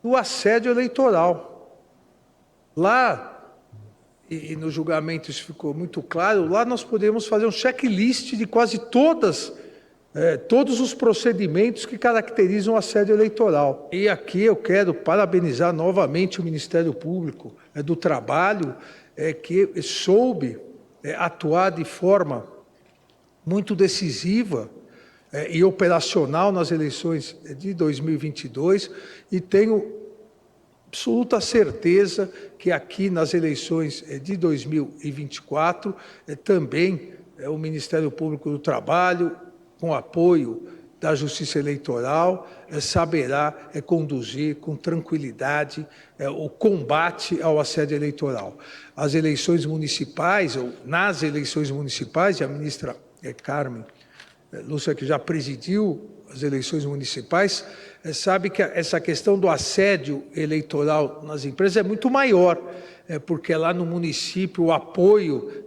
do assédio eleitoral. Lá, e no julgamento isso ficou muito claro, lá nós podemos fazer um checklist de quase todos os procedimentos que caracterizam o assédio eleitoral. E aqui eu quero parabenizar novamente o Ministério Público do Trabalho, que soube atuar de forma muito decisiva e operacional nas eleições de 2022, e tenho absoluta certeza que aqui nas eleições de 2024 também o Ministério Público do Trabalho, com apoio da Justiça Eleitoral, saberá conduzir com tranquilidade o combate ao assédio eleitoral. As eleições municipais, ou nas eleições municipais, e a ministra Carmen Lúcia, que já presidiu as eleições municipais, sabe que essa questão do assédio eleitoral nas empresas é muito maior, porque lá no município o apoio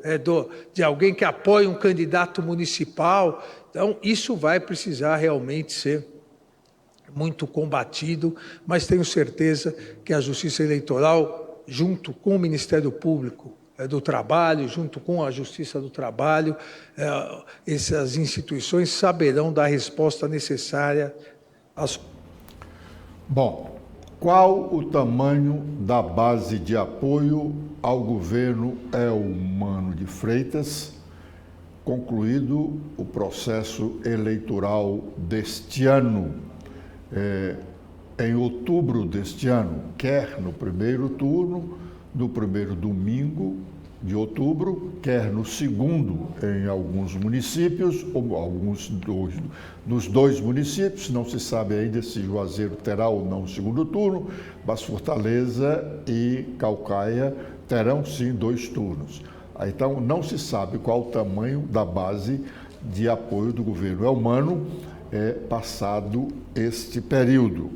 de alguém que apoia um candidato municipal. Então, isso vai precisar realmente ser muito combatido, mas tenho certeza que a Justiça Eleitoral, junto com o Ministério Público do Trabalho, junto com a Justiça do Trabalho, essas instituições saberão dar a resposta necessária às... Bom, qual o tamanho da base de apoio ao governo Eumano de Freitas, concluído o processo eleitoral deste ano, em outubro deste ano, quer no primeiro turno, no primeiro domingo de outubro, quer no segundo em alguns municípios, ou alguns dos dois municípios, não se sabe ainda se Juazeiro terá ou não o segundo turno, mas Fortaleza e Caucaia terão sim 2 turnos. Então, não se sabe qual o tamanho da base de apoio do governo Eumano passado este período.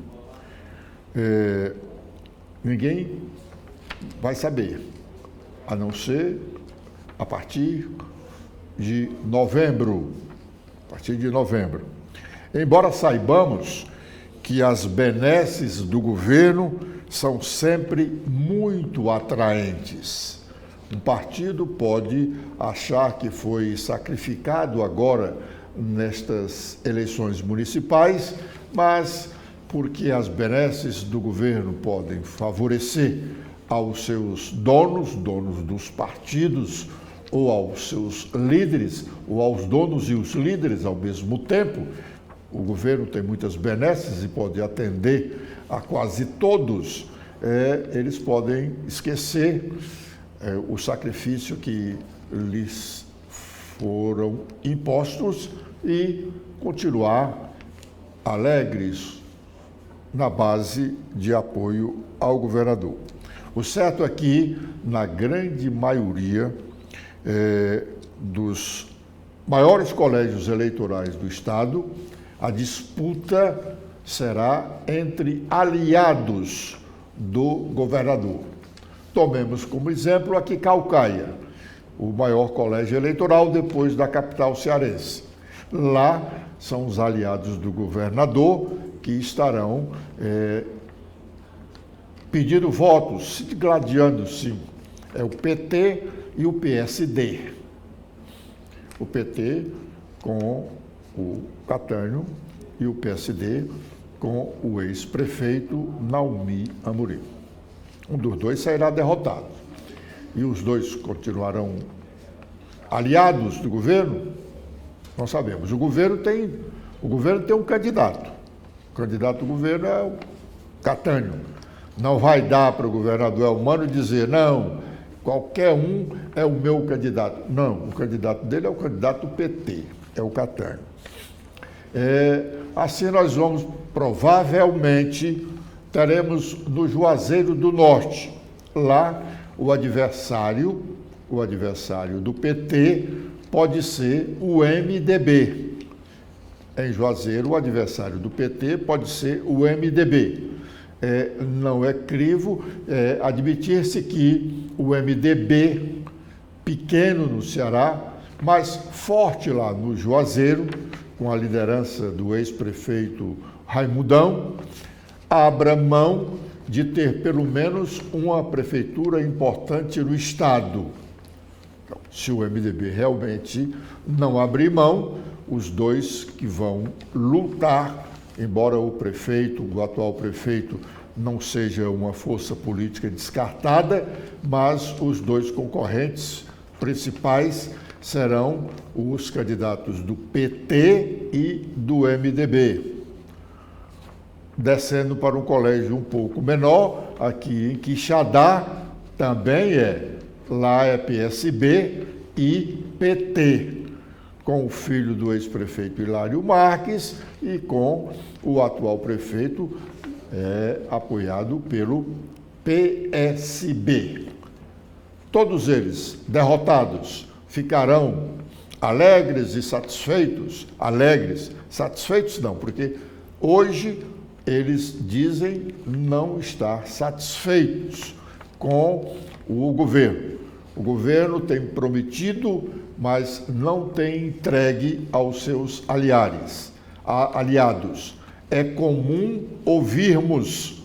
Ninguém vai saber, a não ser a partir de novembro. Embora saibamos que as benesses do governo são sempre muito atraentes. Um partido pode achar que foi sacrificado agora nestas eleições municipais, mas porque as benesses do governo podem favorecer aos seus donos dos partidos, ou aos seus líderes, ou aos donos e os líderes ao mesmo tempo. O governo tem muitas benesses e pode atender a quase todos. Eles podem esquecer o sacrifício que lhes foram impostos e continuar alegres na base de apoio ao governador. O certo é que, na grande maioria dos maiores colégios eleitorais do Estado, a disputa será entre aliados do governador. Tomemos como exemplo aqui Caucaia, o maior colégio eleitoral depois da capital cearense. Lá são os aliados do governador que estarão pedindo votos, se gladiando, sim. É o PT e o PSD. O PT com o Catânio e o PSD com o ex-prefeito Naumi Amorim. Um dos dois sairá derrotado. E os dois continuarão aliados do governo? Não sabemos. O governo tem um candidato. O candidato do governo é o Catânio. Não vai dar para o governador Eumano dizer, não, qualquer um é o meu candidato. Não, o candidato dele é o candidato do PT, é o Caterno. Assim nós vamos, provavelmente, teremos no Juazeiro do Norte, lá o adversário do PT pode ser o MDB. Em Juazeiro, o adversário do PT pode ser o MDB. Não é crivo admitir-se que o MDB, pequeno no Ceará, mas forte lá no Juazeiro, com a liderança do ex-prefeito Raimundão, abra mão de ter pelo menos uma prefeitura importante no estado. Então, se o MDB realmente não abrir mão, os dois que vão lutar, embora o atual prefeito, não seja uma força política descartada, mas os dois concorrentes principais serão os candidatos do PT e do MDB. Descendo para um colégio um pouco menor, aqui em Quixadá, também lá é PSB e PT, com o filho do ex-prefeito Hilário Marques e com o atual prefeito apoiado pelo PSB. Todos eles, derrotados, ficarão alegres e satisfeitos? Alegres, satisfeitos não, porque hoje eles dizem não estar satisfeitos com o governo. O governo tem prometido, mas não tem entregue aos seus aliados. É comum ouvirmos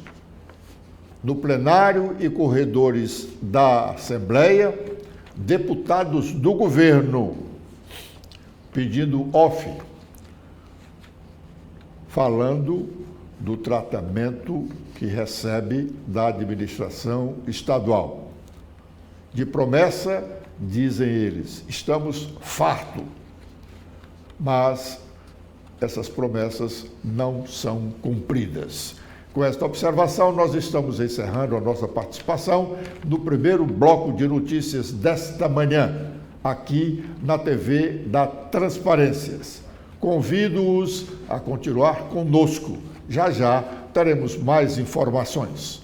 no plenário e corredores da Assembleia deputados do governo pedindo off, falando do tratamento que recebe da administração estadual. De promessa, dizem eles, estamos fartos, mas essas promessas não são cumpridas. Com esta observação, nós estamos encerrando a nossa participação no primeiro bloco de notícias desta manhã, aqui na TV da Transparências. Convido-os a continuar conosco. Já já teremos mais informações.